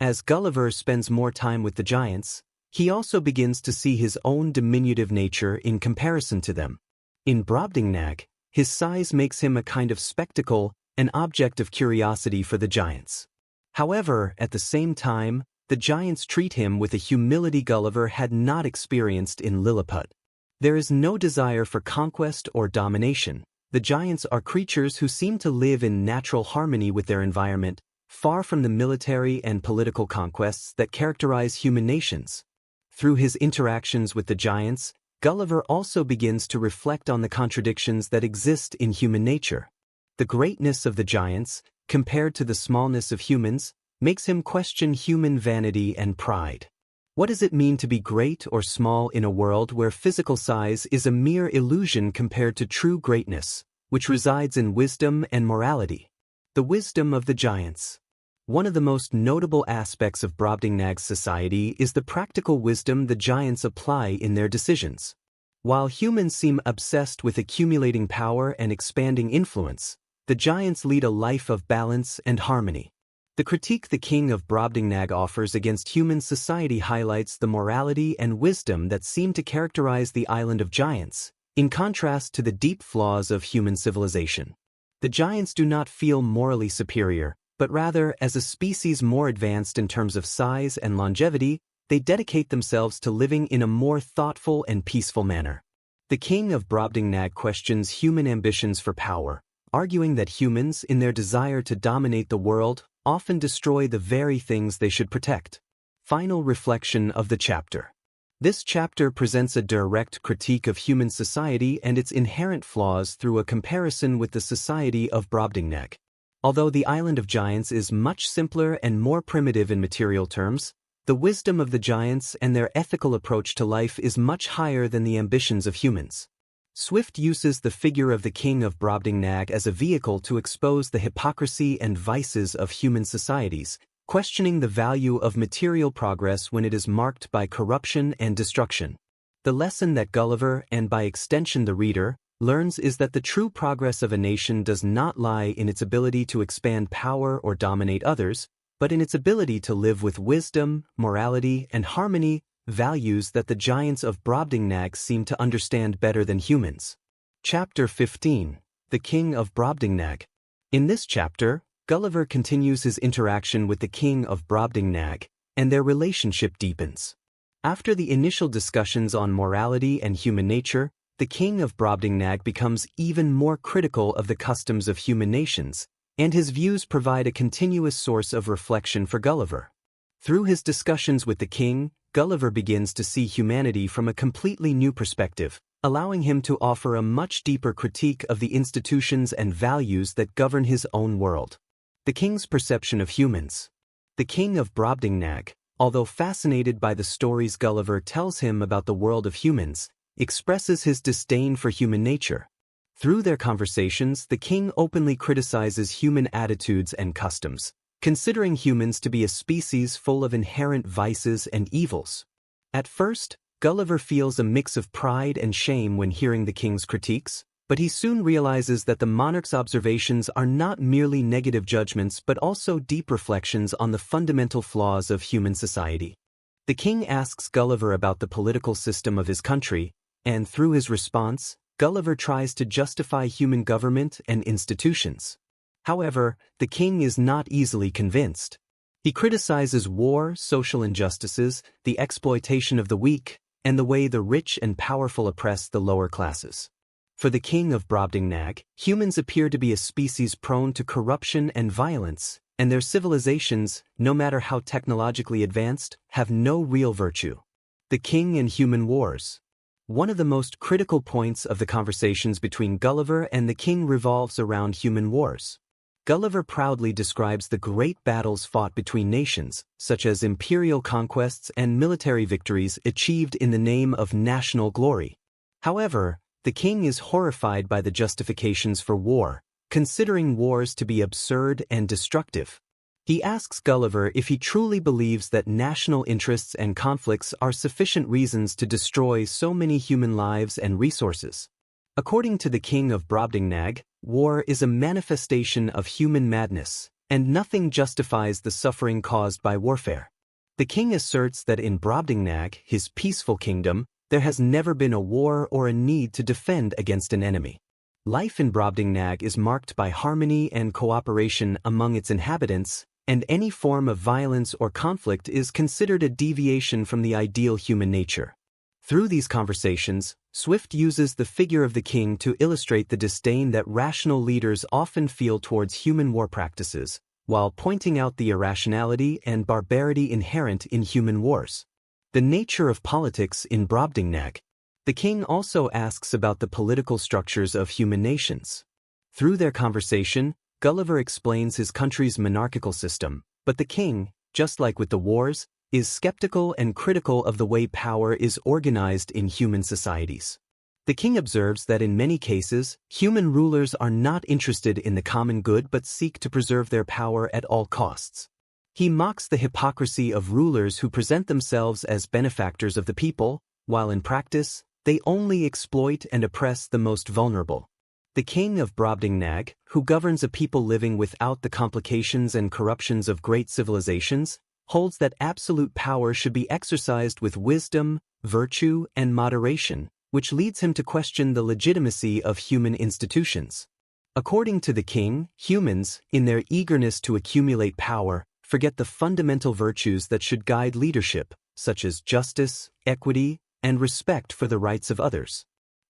As Gulliver spends more time with the giants, he also begins to see his own diminutive nature in comparison to them. In Brobdingnag, his size makes him a kind of spectacle, an object of curiosity for the giants. However, at the same time, the giants treat him with a humility Gulliver had not experienced in Lilliput. There is no desire for conquest or domination. The giants are creatures who seem to live in natural harmony with their environment, far from the military and political conquests that characterize human nations. Through his interactions with the giants, Gulliver also begins to reflect on the contradictions that exist in human nature. The greatness of the giants, compared to the smallness of humans, makes him question human vanity and pride. What does it mean to be great or small in a world where physical size is a mere illusion compared to true greatness, which resides in wisdom and morality? The wisdom of the giants. One of the most notable aspects of Brobdingnag's society is the practical wisdom the giants apply in their decisions. While humans seem obsessed with accumulating power and expanding influence, the giants lead a life of balance and harmony. The critique the king of Brobdingnag offers against human society highlights the morality and wisdom that seem to characterize the island of giants, in contrast to the deep flaws of human civilization. The giants do not feel morally superior, but rather, as a species more advanced in terms of size and longevity, they dedicate themselves to living in a more thoughtful and peaceful manner. The king of Brobdingnag questions human ambitions for power, arguing that humans, in their desire to dominate the world, often destroy the very things they should protect. Final reflection of the chapter. This chapter presents a direct critique of human society and its inherent flaws through a comparison with the society of Brobdingnag. Although the island of giants is much simpler and more primitive in material terms, the wisdom of the giants and their ethical approach to life is much higher than the ambitions of humans. Swift uses the figure of the king of Brobdingnag as a vehicle to expose the hypocrisy and vices of human societies, questioning the value of material progress when it is marked by corruption and destruction. The lesson that Gulliver, and by extension the reader, learns is that the true progress of a nation does not lie in its ability to expand power or dominate others, but in its ability to live with wisdom, morality, and harmony, values that the giants of Brobdingnag seem to understand better than humans. Chapter 15. The King of Brobdingnag. In this chapter, Gulliver continues his interaction with the king of Brobdingnag, and their relationship deepens. After the initial discussions on morality and human nature, the king of Brobdingnag becomes even more critical of the customs of human nations, and his views provide a continuous source of reflection for Gulliver. Through his discussions with the king, Gulliver begins to see humanity from a completely new perspective, allowing him to offer a much deeper critique of the institutions and values that govern his own world. The king's perception of humans. The king of Brobdingnag, although fascinated by the stories Gulliver tells him about the world of humans, expresses his disdain for human nature. Through their conversations, the king openly criticizes human attitudes and customs, considering humans to be a species full of inherent vices and evils. At first, Gulliver feels a mix of pride and shame when hearing the king's critiques, but he soon realizes that the monarch's observations are not merely negative judgments but also deep reflections on the fundamental flaws of human society. The king asks Gulliver about the political system of his country, and through his response, Gulliver tries to justify human government and institutions. However, the king is not easily convinced. He criticizes war, social injustices, the exploitation of the weak, and the way the rich and powerful oppress the lower classes. For the king of Brobdingnag, humans appear to be a species prone to corruption and violence, and their civilizations, no matter how technologically advanced, have no real virtue. The king and human wars. One of the most critical points of the conversations between Gulliver and the king revolves around human wars. Gulliver proudly describes the great battles fought between nations, such as imperial conquests and military victories achieved in the name of national glory. However, the king is horrified by the justifications for war, considering wars to be absurd and destructive. He asks Gulliver if he truly believes that national interests and conflicts are sufficient reasons to destroy so many human lives and resources. According to the king of Brobdingnag, war is a manifestation of human madness, and nothing justifies the suffering caused by warfare. The king asserts that in Brobdingnag, his peaceful kingdom, there has never been a war or a need to defend against an enemy. Life in Brobdingnag is marked by harmony and cooperation among its inhabitants, and any form of violence or conflict is considered a deviation from the ideal human nature. Through these conversations, Swift uses the figure of the king to illustrate the disdain that rational leaders often feel towards human war practices, while pointing out the irrationality and barbarity inherent in human wars. The nature of politics in Brobdingnag. The king also asks about the political structures of human nations. Through their conversation, Gulliver explains his country's monarchical system, but the king, just like with the wars, is skeptical and critical of the way power is organized in human societies. The king observes that in many cases, human rulers are not interested in the common good but seek to preserve their power at all costs. He mocks the hypocrisy of rulers who present themselves as benefactors of the people, while in practice, they only exploit and oppress the most vulnerable. The king of Brobdingnag, who governs a people living without the complications and corruptions of great civilizations, holds that absolute power should be exercised with wisdom, virtue, and moderation, which leads him to question the legitimacy of human institutions. According to the king, humans, in their eagerness to accumulate power, forget the fundamental virtues that should guide leadership, such as justice, equity, and respect for the rights of others.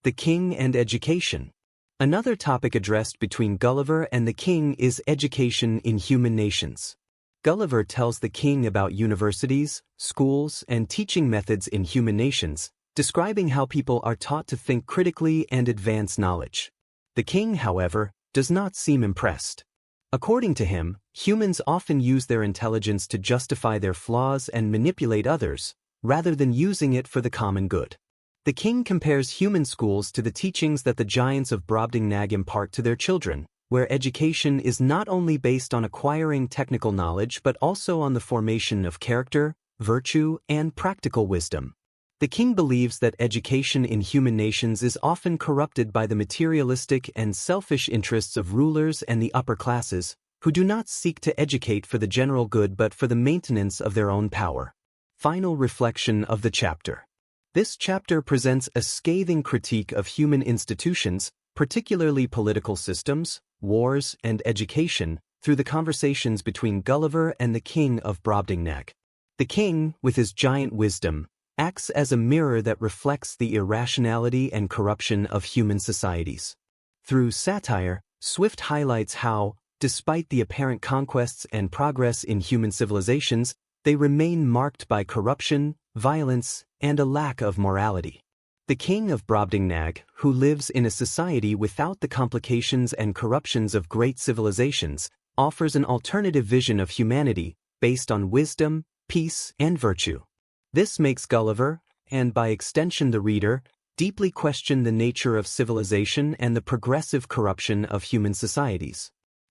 The king and education. Another topic addressed between Gulliver and the king is education in human nations. Gulliver tells the king about universities, schools, and teaching methods in human nations, describing how people are taught to think critically and advance knowledge. The king, however, does not seem impressed. According to him, humans often use their intelligence to justify their flaws and manipulate others, rather than using it for the common good. The king compares human schools to the teachings that the giants of Brobdingnag impart to their children, where education is not only based on acquiring technical knowledge but also on the formation of character, virtue, and practical wisdom. The king believes that education in human nations is often corrupted by the materialistic and selfish interests of rulers and the upper classes, who do not seek to educate for the general good but for the maintenance of their own power. Final reflection of the chapter. This chapter presents a scathing critique of human institutions, particularly political systems, wars, and education, through the conversations between Gulliver and the king of Brobdingnag. The king, with his giant wisdom, acts as a mirror that reflects the irrationality and corruption of human societies. Through satire, Swift highlights how, despite the apparent conquests and progress in human civilizations, they remain marked by corruption, violence, and a lack of morality. The king of Brobdingnag, who lives in a society without the complications and corruptions of great civilizations, offers an alternative vision of humanity based on wisdom, peace, and virtue. This makes Gulliver, and by extension the reader, deeply question the nature of civilization and the progressive corruption of human societies.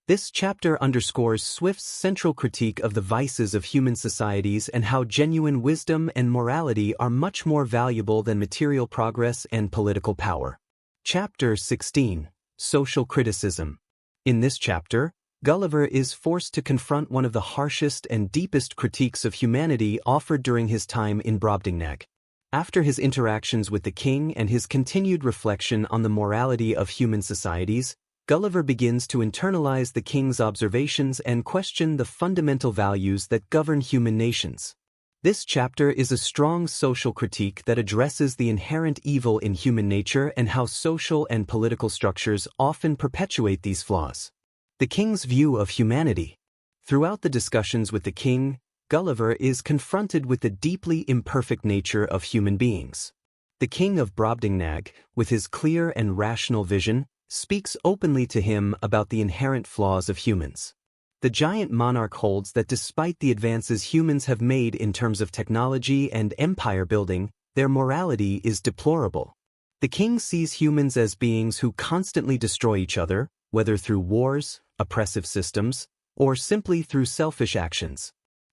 This chapter underscores Swift's central critique of the vices of human societies and how genuine wisdom and morality are much more valuable than material progress and political power. Chapter 16. Social Criticism. In this chapter, Gulliver is forced to confront one of the harshest and deepest critiques of humanity offered during his time in Brobdingnag. After his interactions with the king and his continued reflection on the morality of human societies, Gulliver begins to internalize the king's observations and question the fundamental values that govern human nations. This chapter is a strong social critique that addresses the inherent evil in human nature and how social and political structures often perpetuate these flaws. The king's view of humanity. Throughout the discussions with the king, Gulliver is confronted with the deeply imperfect nature of human beings. The king of Brobdingnag, with his clear and rational vision, speaks openly to him about the inherent flaws of humans. The giant monarch holds that despite the advances humans have made in terms of technology and empire building, their morality is deplorable. The king sees humans as beings who constantly destroy each other, whether through wars, oppressive systems, or simply through selfish actions.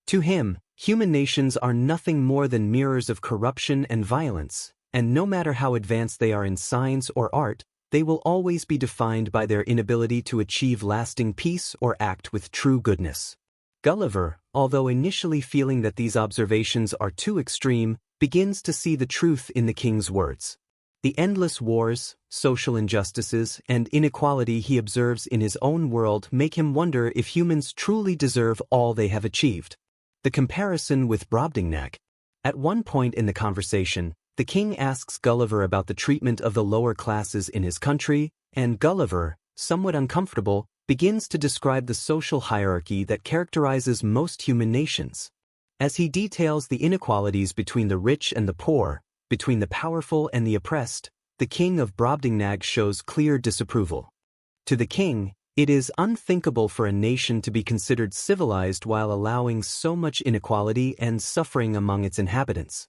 To him, human nations are nothing more than mirrors of corruption and violence, and no matter how advanced they are in science or art, they will always be defined by their inability to achieve lasting peace or act with true goodness. Gulliver, although initially feeling that these observations are too extreme, begins to see the truth in the king's words. The endless wars, social injustices, and inequality he observes in his own world make him wonder if humans truly deserve all they have achieved. The comparison with Brobdingnag. At one point in the conversation, the king asks Gulliver about the treatment of the lower classes in his country, and Gulliver, somewhat uncomfortable, begins to describe the social hierarchy that characterizes most human nations. As he details the inequalities between the rich and the poor, between the powerful and the oppressed, the king of Brobdingnag shows clear disapproval. To the king, it is unthinkable for a nation to be considered civilized while allowing so much inequality and suffering among its inhabitants.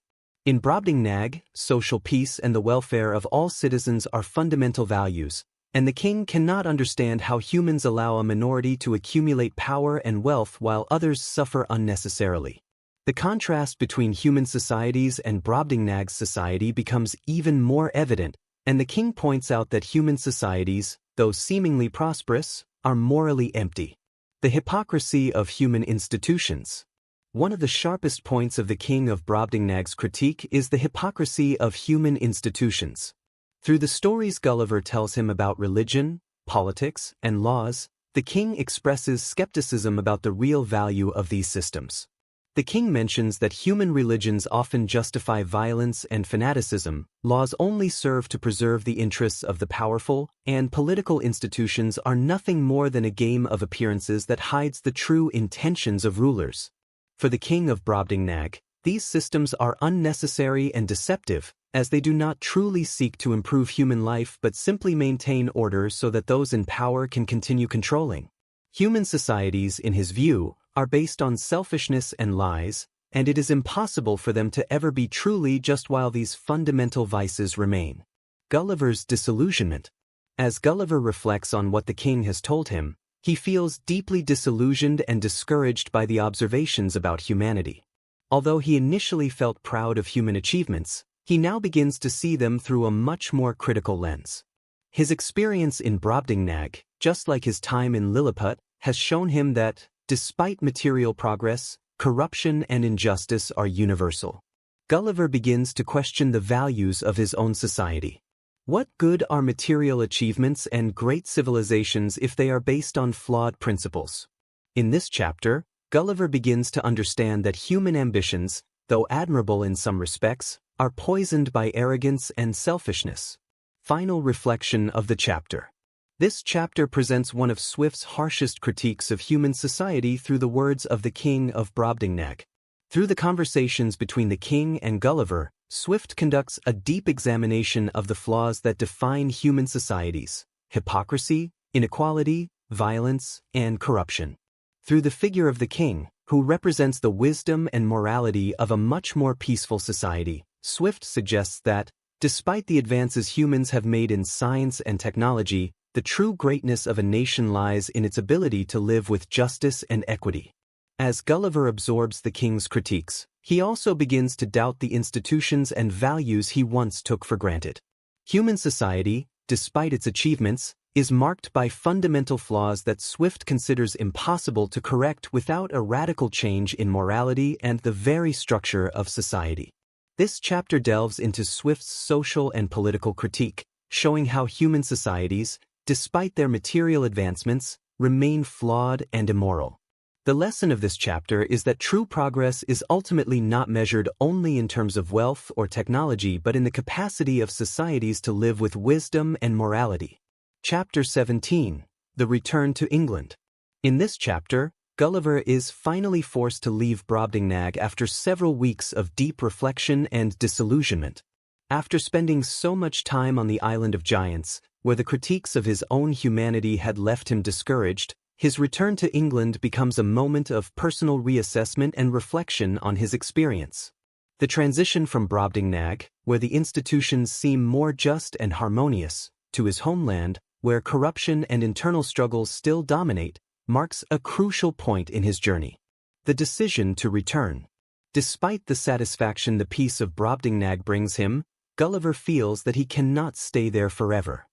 In Brobdingnag, social peace and the welfare of all citizens are fundamental values, and the king cannot understand how humans allow a minority to accumulate power and wealth while others suffer unnecessarily. The contrast between human societies and Brobdingnag's society becomes even more evident, and the king points out that human societies, though seemingly prosperous, are morally empty. The hypocrisy of human institutions. One of the sharpest points of the king of Brobdingnag's critique is the hypocrisy of human institutions. Through the stories Gulliver tells him about religion, politics, and laws, the king expresses skepticism about the real value of these systems. The king mentions that human religions often justify violence and fanaticism, laws only serve to preserve the interests of the powerful, and political institutions are nothing more than a game of appearances that hides the true intentions of rulers. For the king of Brobdingnag, these systems are unnecessary and deceptive, as they do not truly seek to improve human life but simply maintain order so that those in power can continue controlling. Human societies, in his view, are based on selfishness and lies, and it is impossible for them to ever be truly just while these fundamental vices remain. Gulliver's disillusionment. As Gulliver reflects on what the king has told him, he feels deeply disillusioned and discouraged by the observations about humanity. Although he initially felt proud of human achievements, he now begins to see them through a much more critical lens. His experience in Brobdingnag, just like his time in Lilliput, has shown him that, despite material progress, corruption and injustice are universal. Gulliver begins to question the values of his own society. What good are material achievements and great civilizations if they are based on flawed principles? In this chapter, Gulliver begins to understand that human ambitions, though admirable in some respects, are poisoned by arrogance and selfishness. Final reflection of the chapter. This chapter presents one of Swift's harshest critiques of human society through the words of the king of Brobdingnag. Through the conversations between the king and Gulliver, Swift conducts a deep examination of the flaws that define human societies: hypocrisy, inequality, violence, and corruption. Through the figure of the king, who represents the wisdom and morality of a much more peaceful society, Swift suggests that, despite the advances humans have made in science and technology, the true greatness of a nation lies in its ability to live with justice and equity. As Gulliver absorbs the king's critiques, he also begins to doubt the institutions and values he once took for granted. Human society, despite its achievements, is marked by fundamental flaws that Swift considers impossible to correct without a radical change in morality and the very structure of society. This chapter delves into Swift's social and political critique, showing how human societies, despite their material advancements, remain flawed and immoral. The lesson of this chapter is that true progress is ultimately not measured only in terms of wealth or technology but in the capacity of societies to live with wisdom and morality. Chapter 17. The Return to England. In this chapter, Gulliver is finally forced to leave Brobdingnag after several weeks of deep reflection and disillusionment. After spending so much time on the Island of Giants, where the critiques of his own humanity had left him discouraged, his return to England becomes a moment of personal reassessment and reflection on his experience. The transition from Brobdingnag, where the institutions seem more just and harmonious, to his homeland, where corruption and internal struggles still dominate, marks a crucial point in his journey. The decision to return. Despite the satisfaction the peace of Brobdingnag brings him, Gulliver feels that he cannot stay there forever.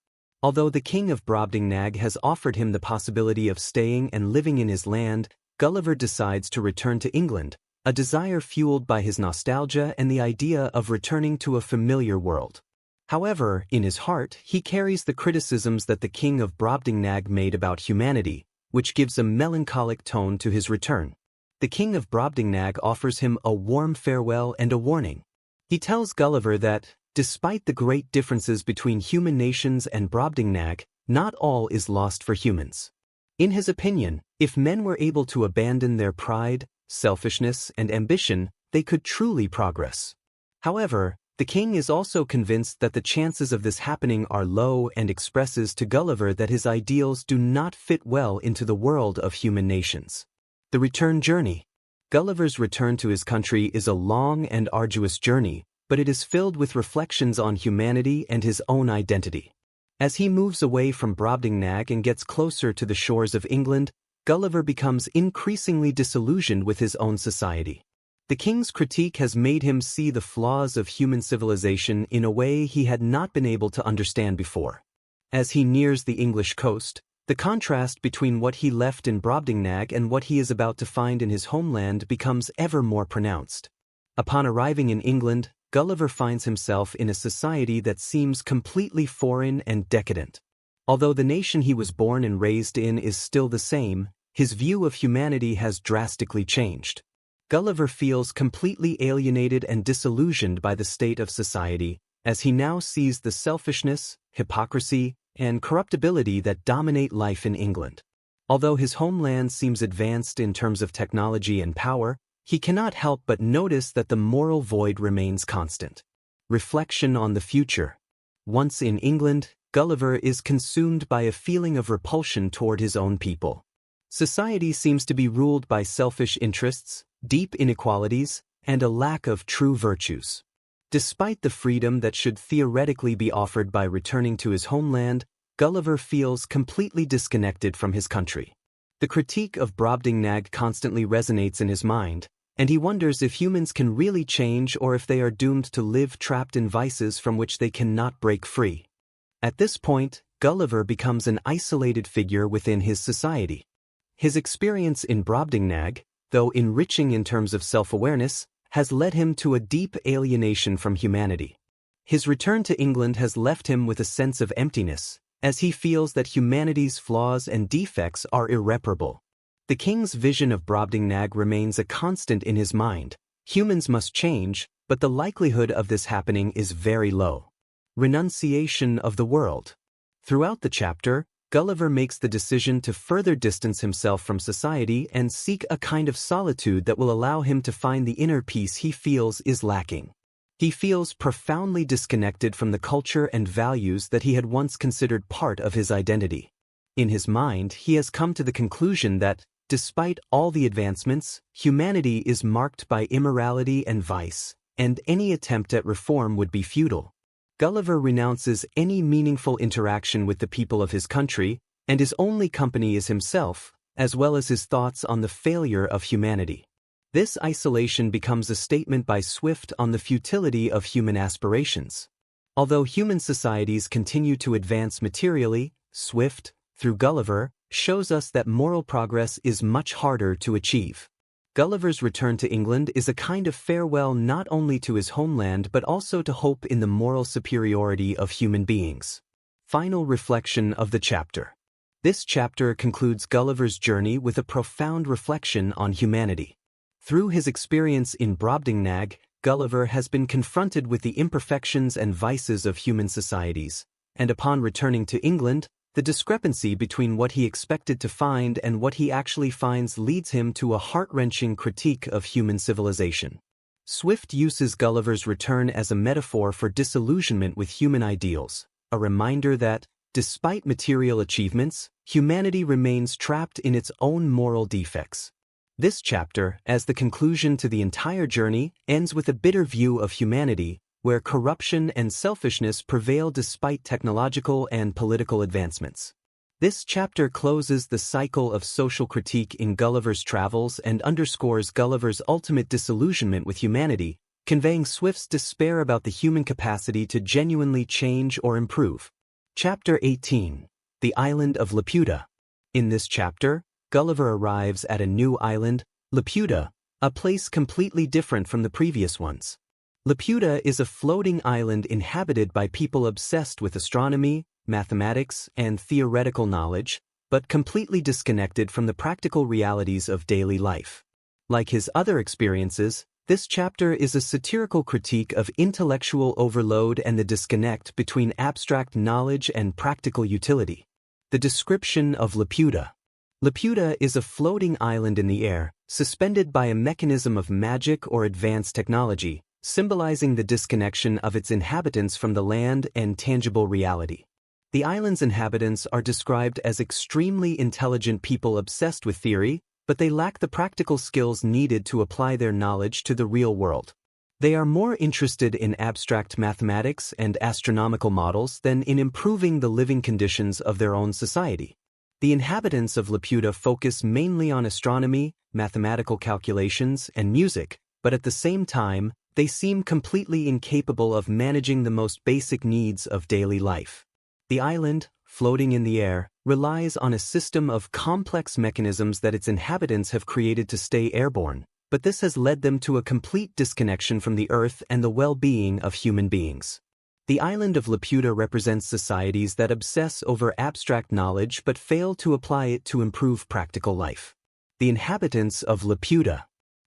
Although the king of Brobdingnag has offered him the possibility of staying and living in his land, Gulliver decides to return to England, a desire fueled by his nostalgia and the idea of returning to a familiar world. However, in his heart, he carries the criticisms that the king of Brobdingnag made about humanity, which gives a melancholic tone to his return. The king of Brobdingnag offers him a warm farewell and a warning. He tells Gulliver that, despite the great differences between human nations and Brobdingnag, not all is lost for humans. In his opinion, if men were able to abandon their pride, selfishness, and ambition, they could truly progress. However, the king is also convinced that the chances of this happening are low and expresses to Gulliver that his ideals do not fit well into the world of human nations. The return journey. Gulliver's return to his country is a long and arduous journey, but it is filled with reflections on humanity and his own identity. As he moves away from Brobdingnag and gets closer to the shores of England, Gulliver becomes increasingly disillusioned with his own society. The king's critique has made him see the flaws of human civilization in a way he had not been able to understand before. As he nears the English coast, the contrast between what he left in Brobdingnag and what he is about to find in his homeland becomes ever more pronounced. Upon arriving in England, Gulliver finds himself in a society that seems completely foreign and decadent. Although the nation he was born and raised in is still the same, his view of humanity has drastically changed. Gulliver feels completely alienated and disillusioned by the state of society, as he now sees the selfishness, hypocrisy, and corruptibility that dominate life in England. Although his homeland seems advanced in terms of technology and power, he cannot help but notice that the moral void remains constant. Reflection on the future. Once in England, Gulliver is consumed by a feeling of repulsion toward his own people. Society seems to be ruled by selfish interests, deep inequalities, and a lack of true virtues. Despite the freedom that should theoretically be offered by returning to his homeland, Gulliver feels completely disconnected from his country. The critique of Brobdingnag constantly resonates in his mind, and he wonders if humans can really change or if they are doomed to live trapped in vices from which they cannot break free. At this point, Gulliver becomes an isolated figure within his society. His experience in Brobdingnag, though enriching in terms of self-awareness, has led him to a deep alienation from humanity. His return to England has left him with a sense of emptiness, as he feels that humanity's flaws and defects are irreparable. The king's vision of Brobdingnag remains a constant in his mind. Humans must change, but the likelihood of this happening is very low. Renunciation of the world. Throughout the chapter, Gulliver makes the decision to further distance himself from society and seek a kind of solitude that will allow him to find the inner peace he feels is lacking. He feels profoundly disconnected from the culture and values that he had once considered part of his identity. In his mind, he has come to the conclusion that, despite all the advancements, humanity is marked by immorality and vice, and any attempt at reform would be futile. Gulliver renounces any meaningful interaction with the people of his country, and his only company is himself, as well as his thoughts on the failure of humanity. This isolation becomes a statement by Swift on the futility of human aspirations. Although human societies continue to advance materially, Swift, through Gulliver, shows us that moral progress is much harder to achieve. Gulliver's return to England is a kind of farewell not only to his homeland but also to hope in the moral superiority of human beings. Final reflection of the chapter. This chapter concludes Gulliver's journey with a profound reflection on humanity. Through his experience in Brobdingnag, Gulliver has been confronted with the imperfections and vices of human societies, and upon returning to England, the discrepancy between what he expected to find and what he actually finds leads him to a heart-wrenching critique of human civilization. Swift uses Gulliver's return as a metaphor for disillusionment with human ideals, a reminder that, despite material achievements, humanity remains trapped in its own moral defects. This chapter, as the conclusion to the entire journey, ends with a bitter view of humanity, where corruption and selfishness prevail despite technological and political advancements. This chapter closes the cycle of social critique in Gulliver's travels and underscores Gulliver's ultimate disillusionment with humanity, conveying Swift's despair about the human capacity to genuinely change or improve. Chapter 18. The Island of Laputa. In this chapter, Gulliver arrives at a new island, Laputa, a place completely different from the previous ones. Laputa is a floating island inhabited by people obsessed with astronomy, mathematics, and theoretical knowledge, but completely disconnected from the practical realities of daily life. Like his other experiences, this chapter is a satirical critique of intellectual overload and the disconnect between abstract knowledge and practical utility. The description of Laputa. Laputa is a floating island in the air, suspended by a mechanism of magic or advanced technology, symbolizing the disconnection of its inhabitants from the land and tangible reality. The island's inhabitants are described as extremely intelligent people obsessed with theory, but they lack the practical skills needed to apply their knowledge to the real world. They are more interested in abstract mathematics and astronomical models than in improving the living conditions of their own society. The inhabitants of Laputa focus mainly on astronomy, mathematical calculations, and music, but at the same time, they seem completely incapable of managing the most basic needs of daily life. The island, floating in the air, relies on a system of complex mechanisms that its inhabitants have created to stay airborne, but this has led them to a complete disconnection from the earth and the well-being of human beings. The island of Laputa represents societies that obsess over abstract knowledge but fail to apply it to improve practical life. The inhabitants of Laputa.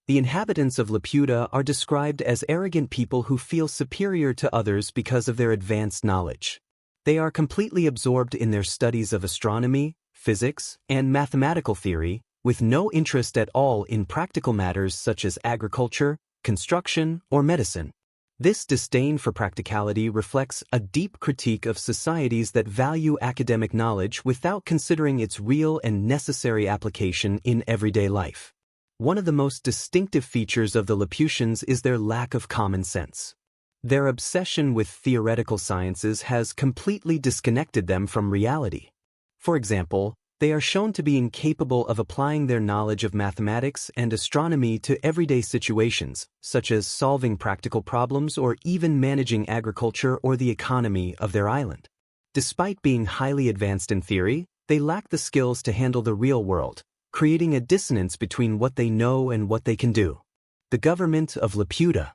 The inhabitants of Laputa are described as arrogant people who feel superior to others because of their advanced knowledge. They are completely absorbed in their studies of astronomy, physics, and mathematical theory, with no interest at all in practical matters such as agriculture, construction, or medicine. This disdain for practicality reflects a deep critique of societies that value academic knowledge without considering its real and necessary application in everyday life. One of the most distinctive features of the Laputians is their lack of common sense. Their obsession with theoretical sciences has completely disconnected them from reality. For example, they are shown to be incapable of applying their knowledge of mathematics and astronomy to everyday situations, such as solving practical problems or even managing agriculture or the economy of their island. Despite being highly advanced in theory, they lack the skills to handle the real world, creating a dissonance between what they know and what they can do. The government of Laputa.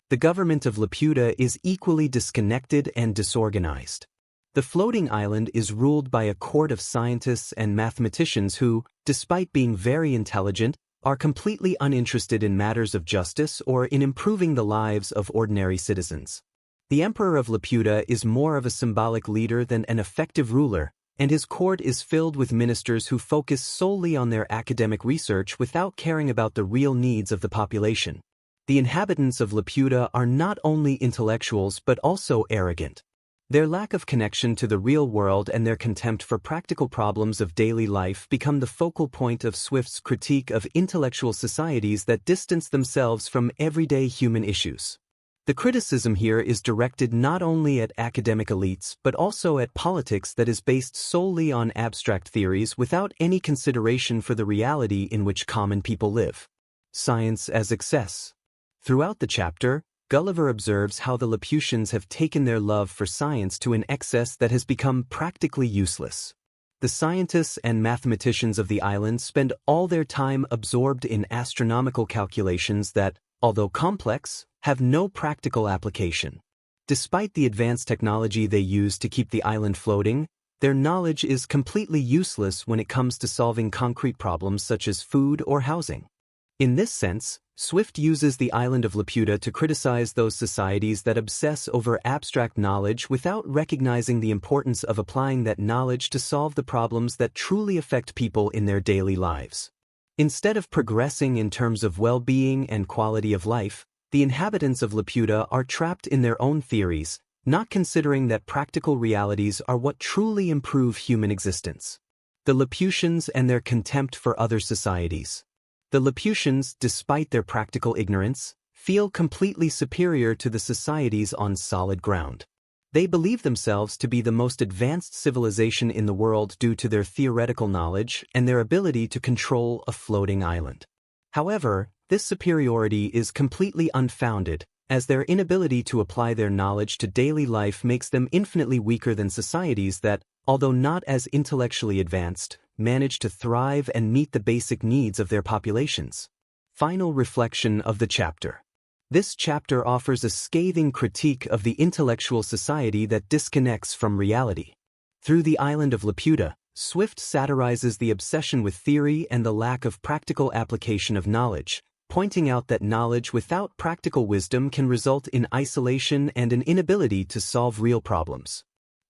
The government of Laputa is equally disconnected and disorganized. The floating island is ruled by a court of scientists and mathematicians who, despite being very intelligent, are completely uninterested in matters of justice or in improving the lives of ordinary citizens. The emperor of Laputa is more of a symbolic leader than an effective ruler, and his court is filled with ministers who focus solely on their academic research without caring about the real needs of the population. The inhabitants of Laputa are not only intellectuals but also arrogant. Their lack of connection to the real world and their contempt for practical problems of daily life become the focal point of Swift's critique of intellectual societies that distance themselves from everyday human issues. The criticism here is directed not only at academic elites but also at politics that is based solely on abstract theories without any consideration for the reality in which common people live. Science as excess. Throughout the chapter, Gulliver observes how the Laputians have taken their love for science to an excess that has become practically useless. The scientists and mathematicians of the island spend all their time absorbed in astronomical calculations that, although complex, have no practical application. Despite the advanced technology they use to keep the island floating, their knowledge is completely useless when it comes to solving concrete problems such as food or housing. In this sense, Swift uses the island of Laputa to criticize those societies that obsess over abstract knowledge without recognizing the importance of applying that knowledge to solve the problems that truly affect people in their daily lives. Instead of progressing in terms of well-being and quality of life, the inhabitants of Laputa are trapped in their own theories, not considering that practical realities are what truly improve human existence. The Laputians and their contempt for other societies. The Laputians, despite their practical ignorance, feel completely superior to the societies on solid ground. They believe themselves to be the most advanced civilization in the world due to their theoretical knowledge and their ability to control a floating island. However, this superiority is completely unfounded, as their inability to apply their knowledge to daily life makes them infinitely weaker than societies that, although not as intellectually advanced, manage to thrive and meet the basic needs of their populations. Final reflection of the chapter. This chapter offers a scathing critique of the intellectual society that disconnects from reality. Through the island of Laputa, Swift satirizes the obsession with theory and the lack of practical application of knowledge, pointing out that knowledge without practical wisdom can result in isolation and an inability to solve real problems.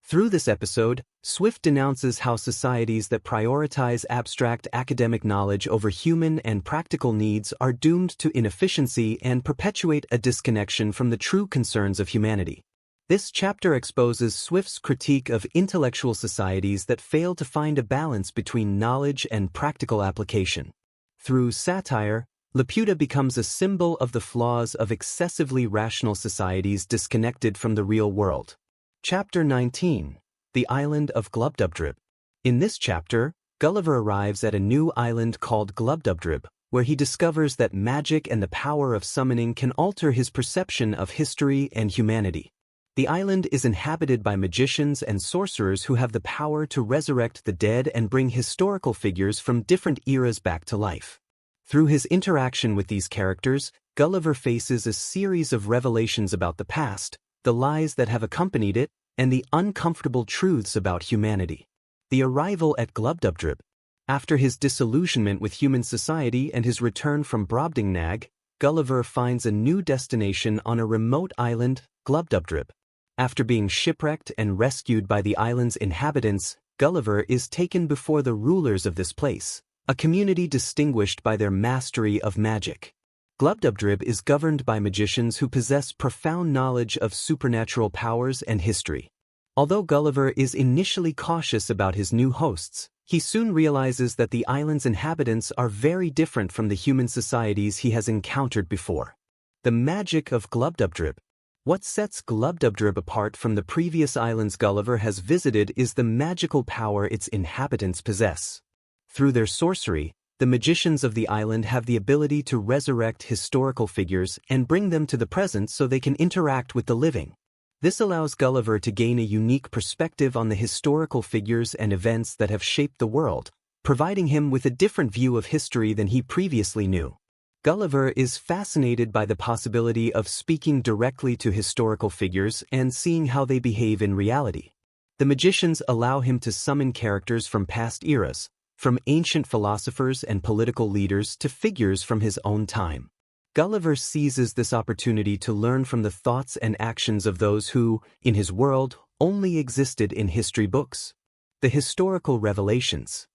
Through this episode, Swift denounces how societies that prioritize abstract academic knowledge over human and practical needs are doomed to inefficiency and perpetuate a disconnection from the true concerns of humanity. This chapter exposes Swift's critique of intellectual societies that fail to find a balance between knowledge and practical application. Through satire, Laputa becomes a symbol of the flaws of excessively rational societies disconnected from the real world. Chapter 19. The Island of Glubbdubdrib. In this chapter, Gulliver arrives at a new island called Glubbdubdrib, where he discovers that magic and the power of summoning can alter his perception of history and humanity. The island is inhabited by magicians and sorcerers who have the power to resurrect the dead and bring historical figures from different eras back to life. Through his interaction with these characters, Gulliver faces a series of revelations about the past, the lies that have accompanied it, and the uncomfortable truths about humanity. The arrival at Glubbdubdrib. After his disillusionment with human society and his return from Brobdingnag, Gulliver finds a new destination on a remote island, Glubbdubdrib. After being shipwrecked and rescued by the island's inhabitants, Gulliver is taken before the rulers of this place, a community distinguished by their mastery of magic. Glubbdubdrib is governed by magicians who possess profound knowledge of supernatural powers and history. Although Gulliver is initially cautious about his new hosts, he soon realizes that the island's inhabitants are very different from the human societies he has encountered before. The magic of Glubbdubdrib. What sets Glubbdubdrib apart from the previous islands Gulliver has visited is the magical power its inhabitants possess. Through their sorcery, the magicians of the island have the ability to resurrect historical figures and bring them to the present so they can interact with the living. This allows Gulliver to gain a unique perspective on the historical figures and events that have shaped the world, providing him with a different view of history than he previously knew. Gulliver is fascinated by the possibility of speaking directly to historical figures and seeing how they behave in reality. The magicians allow him to summon characters from past eras, from ancient philosophers and political leaders to figures from his own time. Gulliver seizes this opportunity to learn from the thoughts and actions of those who, in his world, only existed in history books. The historical revelations.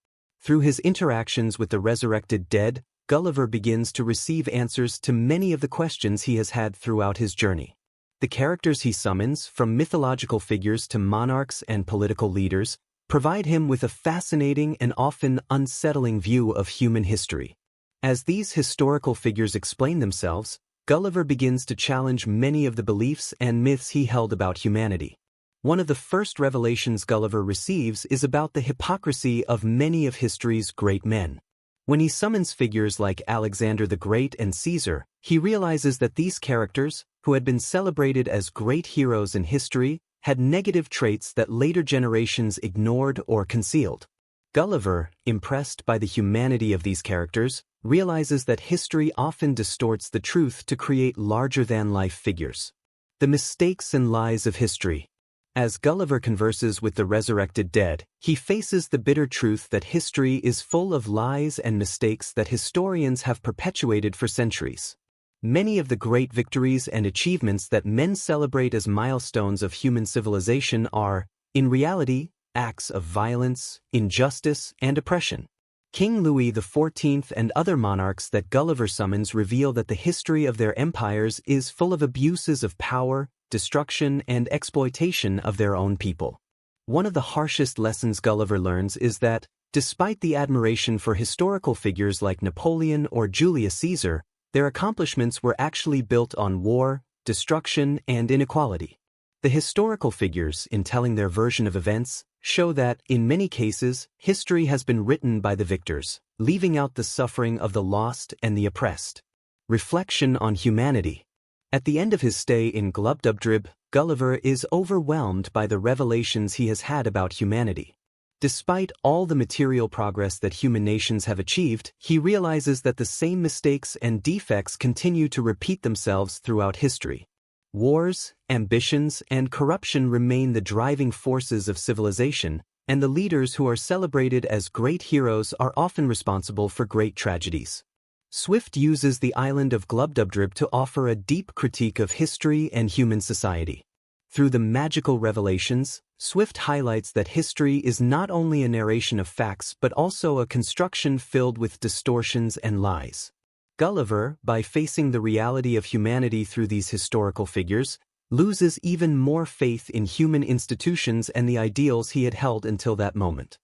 Through his interactions with the resurrected dead, Gulliver begins to receive answers to many of the questions he has had throughout his journey. The characters he summons, from mythological figures to monarchs and political leaders, provide him with a fascinating and often unsettling view of human history. As these historical figures explain themselves, Gulliver begins to challenge many of the beliefs and myths he held about humanity. One of the first revelations Gulliver receives is about the hypocrisy of many of history's great men. When he summons figures like Alexander the Great and Caesar, he realizes that these characters, who had been celebrated as great heroes in history, had negative traits that later generations ignored or concealed. Gulliver, impressed by the humanity of these characters, realizes that history often distorts the truth to create larger-than-life figures. The mistakes and lies of history. As Gulliver converses with the resurrected dead, he faces the bitter truth that history is full of lies and mistakes that historians have perpetuated for centuries. Many of the great victories and achievements that men celebrate as milestones of human civilization are, in reality, acts of violence, injustice, and oppression. King Louis XIV and other monarchs that Gulliver summons reveal that the history of their empires is full of abuses of power, destruction, and exploitation of their own people. One of the harshest lessons Gulliver learns is that, despite the admiration for historical figures like Napoleon or Julius Caesar, their accomplishments were actually built on war, destruction, and inequality. The historical figures, in telling their version of events, show that, in many cases, history has been written by the victors, leaving out the suffering of the lost and the oppressed. Reflection on humanity. At the end of his stay in Glubbdubdrib, Gulliver is overwhelmed by the revelations he has had about humanity. Despite all the material progress that human nations have achieved, he realizes that the same mistakes and defects continue to repeat themselves throughout history. Wars, ambitions, and corruption remain the driving forces of civilization, and the leaders who are celebrated as great heroes are often responsible for great tragedies. Swift uses the island of Glubbdubdrib to offer a deep critique of history and human society. Through the magical revelations, Swift highlights that history is not only a narration of facts but also a construction filled with distortions and lies. Gulliver, by facing the reality of humanity through these historical figures, loses even more faith in human institutions and the ideals he had held until that moment.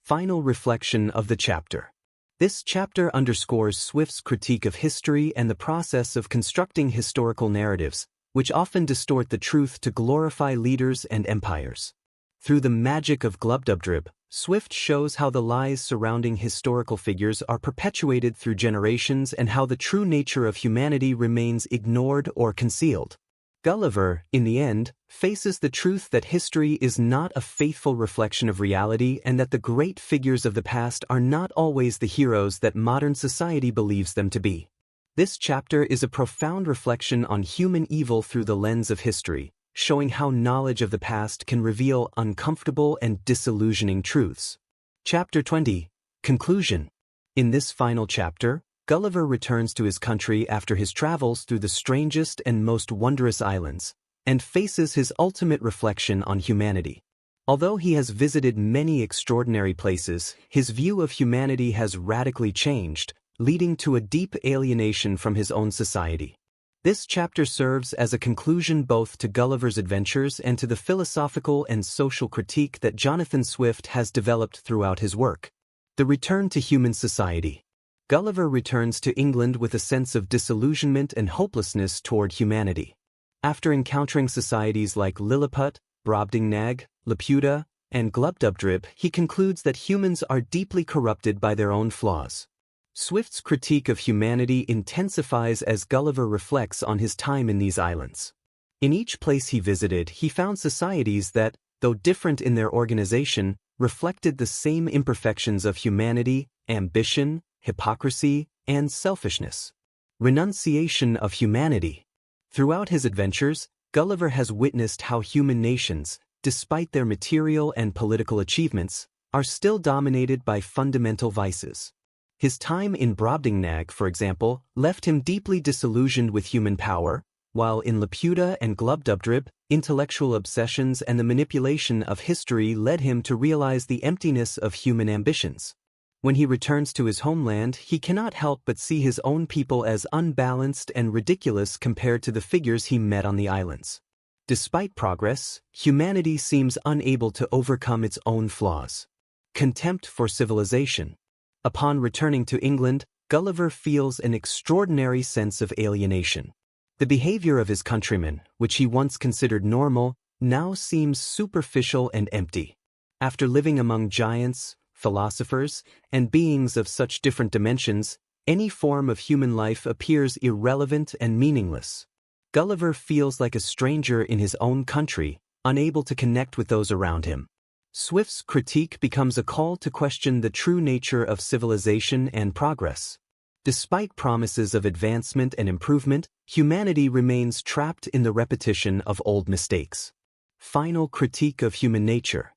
Final reflection of the chapter. This chapter underscores Swift's critique of history and the process of constructing historical narratives, which often distort the truth to glorify leaders and empires. Through the magic of Glubbdubdrib, Swift shows how the lies surrounding historical figures are perpetuated through generations and how the true nature of humanity remains ignored or concealed. Gulliver, in the end, faces the truth that history is not a faithful reflection of reality and that the great figures of the past are not always the heroes that modern society believes them to be. This chapter is a profound reflection on human evil through the lens of history, showing how knowledge of the past can reveal uncomfortable and disillusioning truths. Chapter 20. Conclusion. In this final chapter, Gulliver returns to his country after his travels through the strangest and most wondrous islands, and faces his ultimate reflection on humanity. Although he has visited many extraordinary places, his view of humanity has radically changed, leading to a deep alienation from his own society. This chapter serves as a conclusion both to Gulliver's adventures and to the philosophical and social critique that Jonathan Swift has developed throughout his work. The return to human society. Gulliver returns to England with a sense of disillusionment and hopelessness toward humanity. After encountering societies like Lilliput, Brobdingnag, Laputa, and Glubbdubdrib, he concludes that humans are deeply corrupted by their own flaws. Swift's critique of humanity intensifies as Gulliver reflects on his time in these islands. In each place he visited, he found societies that, though different in their organization, reflected the same imperfections of humanity, ambition, hypocrisy, and selfishness. Renunciation of humanity. Throughout his adventures, Gulliver has witnessed how human nations, despite their material and political achievements, are still dominated by fundamental vices. His time in Brobdingnag, for example, left him deeply disillusioned with human power, while in Lilliput and Brobdingnag, intellectual obsessions and the manipulation of history led him to realize the emptiness of human ambitions. When he returns to his homeland, he cannot help but see his own people as unbalanced and ridiculous compared to the figures he met on the islands. Despite progress, humanity seems unable to overcome its own flaws. Contempt for civilization. Upon returning to England, Gulliver feels an extraordinary sense of alienation. The behavior of his countrymen, which he once considered normal, now seems superficial and empty. After living among giants, philosophers, and beings of such different dimensions, any form of human life appears irrelevant and meaningless. Gulliver feels like a stranger in his own country, unable to connect with those around him. Swift's critique becomes a call to question the true nature of civilization and progress. Despite promises of advancement and improvement, humanity remains trapped in the repetition of old mistakes. Final critique of human nature.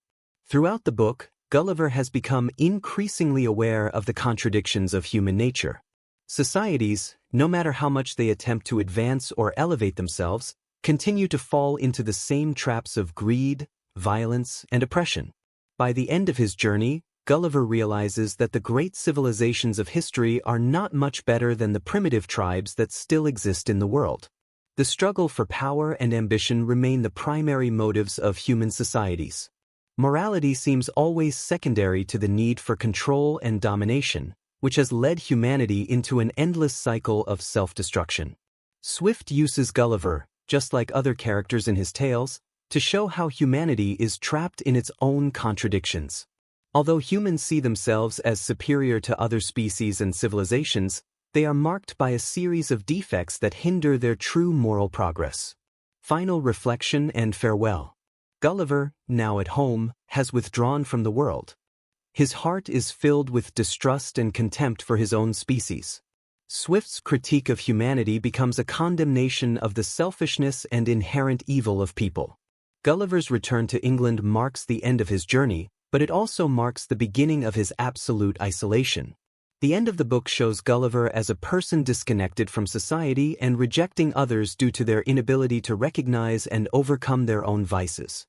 Throughout the book, Gulliver has become increasingly aware of the contradictions of human nature. Societies, no matter how much they attempt to advance or elevate themselves, continue to fall into the same traps of greed, violence, and oppression. By the end of his journey, Gulliver realizes that the great civilizations of history are not much better than the primitive tribes that still exist in the world. The struggle for power and ambition remain the primary motives of human societies. Morality seems always secondary to the need for control and domination, which has led humanity into an endless cycle of self-destruction. Swift uses Gulliver, just like other characters in his tales, to show how humanity is trapped in its own contradictions. Although humans see themselves as superior to other species and civilizations, they are marked by a series of defects that hinder their true moral progress. Final reflection and farewell. Gulliver, now at home, has withdrawn from the world. His heart is filled with distrust and contempt for his own species. Swift's critique of humanity becomes a condemnation of the selfishness and inherent evil of people. Gulliver's return to England marks the end of his journey, but it also marks the beginning of his absolute isolation. The end of the book shows Gulliver as a person disconnected from society and rejecting others due to their inability to recognize and overcome their own vices.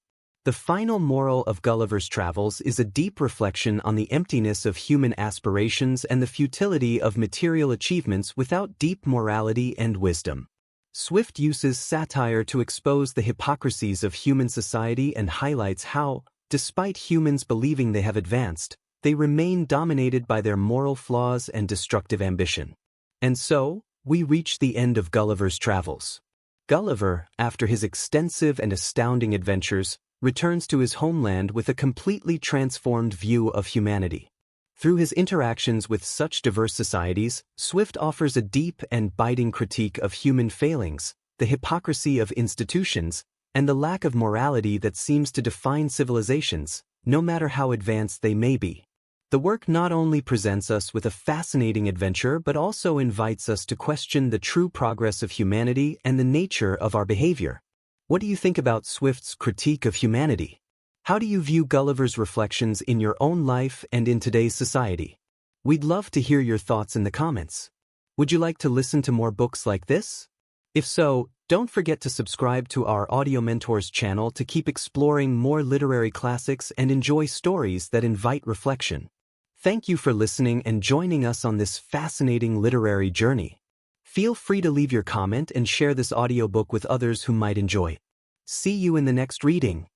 The final moral of Gulliver's Travels is a deep reflection on the emptiness of human aspirations and the futility of material achievements without deep morality and wisdom. Swift uses satire to expose the hypocrisies of human society and highlights how, despite humans believing they have advanced, they remain dominated by their moral flaws and destructive ambition. And so, we reach the end of Gulliver's Travels. Gulliver, after his extensive and astounding adventures, returns to his homeland with a completely transformed view of humanity. Through his interactions with such diverse societies, Swift offers a deep and biting critique of human failings, the hypocrisy of institutions, and the lack of morality that seems to define civilizations, no matter how advanced they may be. The work not only presents us with a fascinating adventure but also invites us to question the true progress of humanity and the nature of our behavior. What do you think about Swift's critique of humanity? How do you view Gulliver's reflections in your own life and in today's society? We'd love to hear your thoughts in the comments. Would you like to listen to more books like this? If so, don't forget to subscribe to our Audio Mentors channel to keep exploring more literary classics and enjoy stories that invite reflection. Thank you for listening and joining us on this fascinating literary journey. Feel free to leave your comment and share this audiobook with others who might enjoy. See you in the next reading.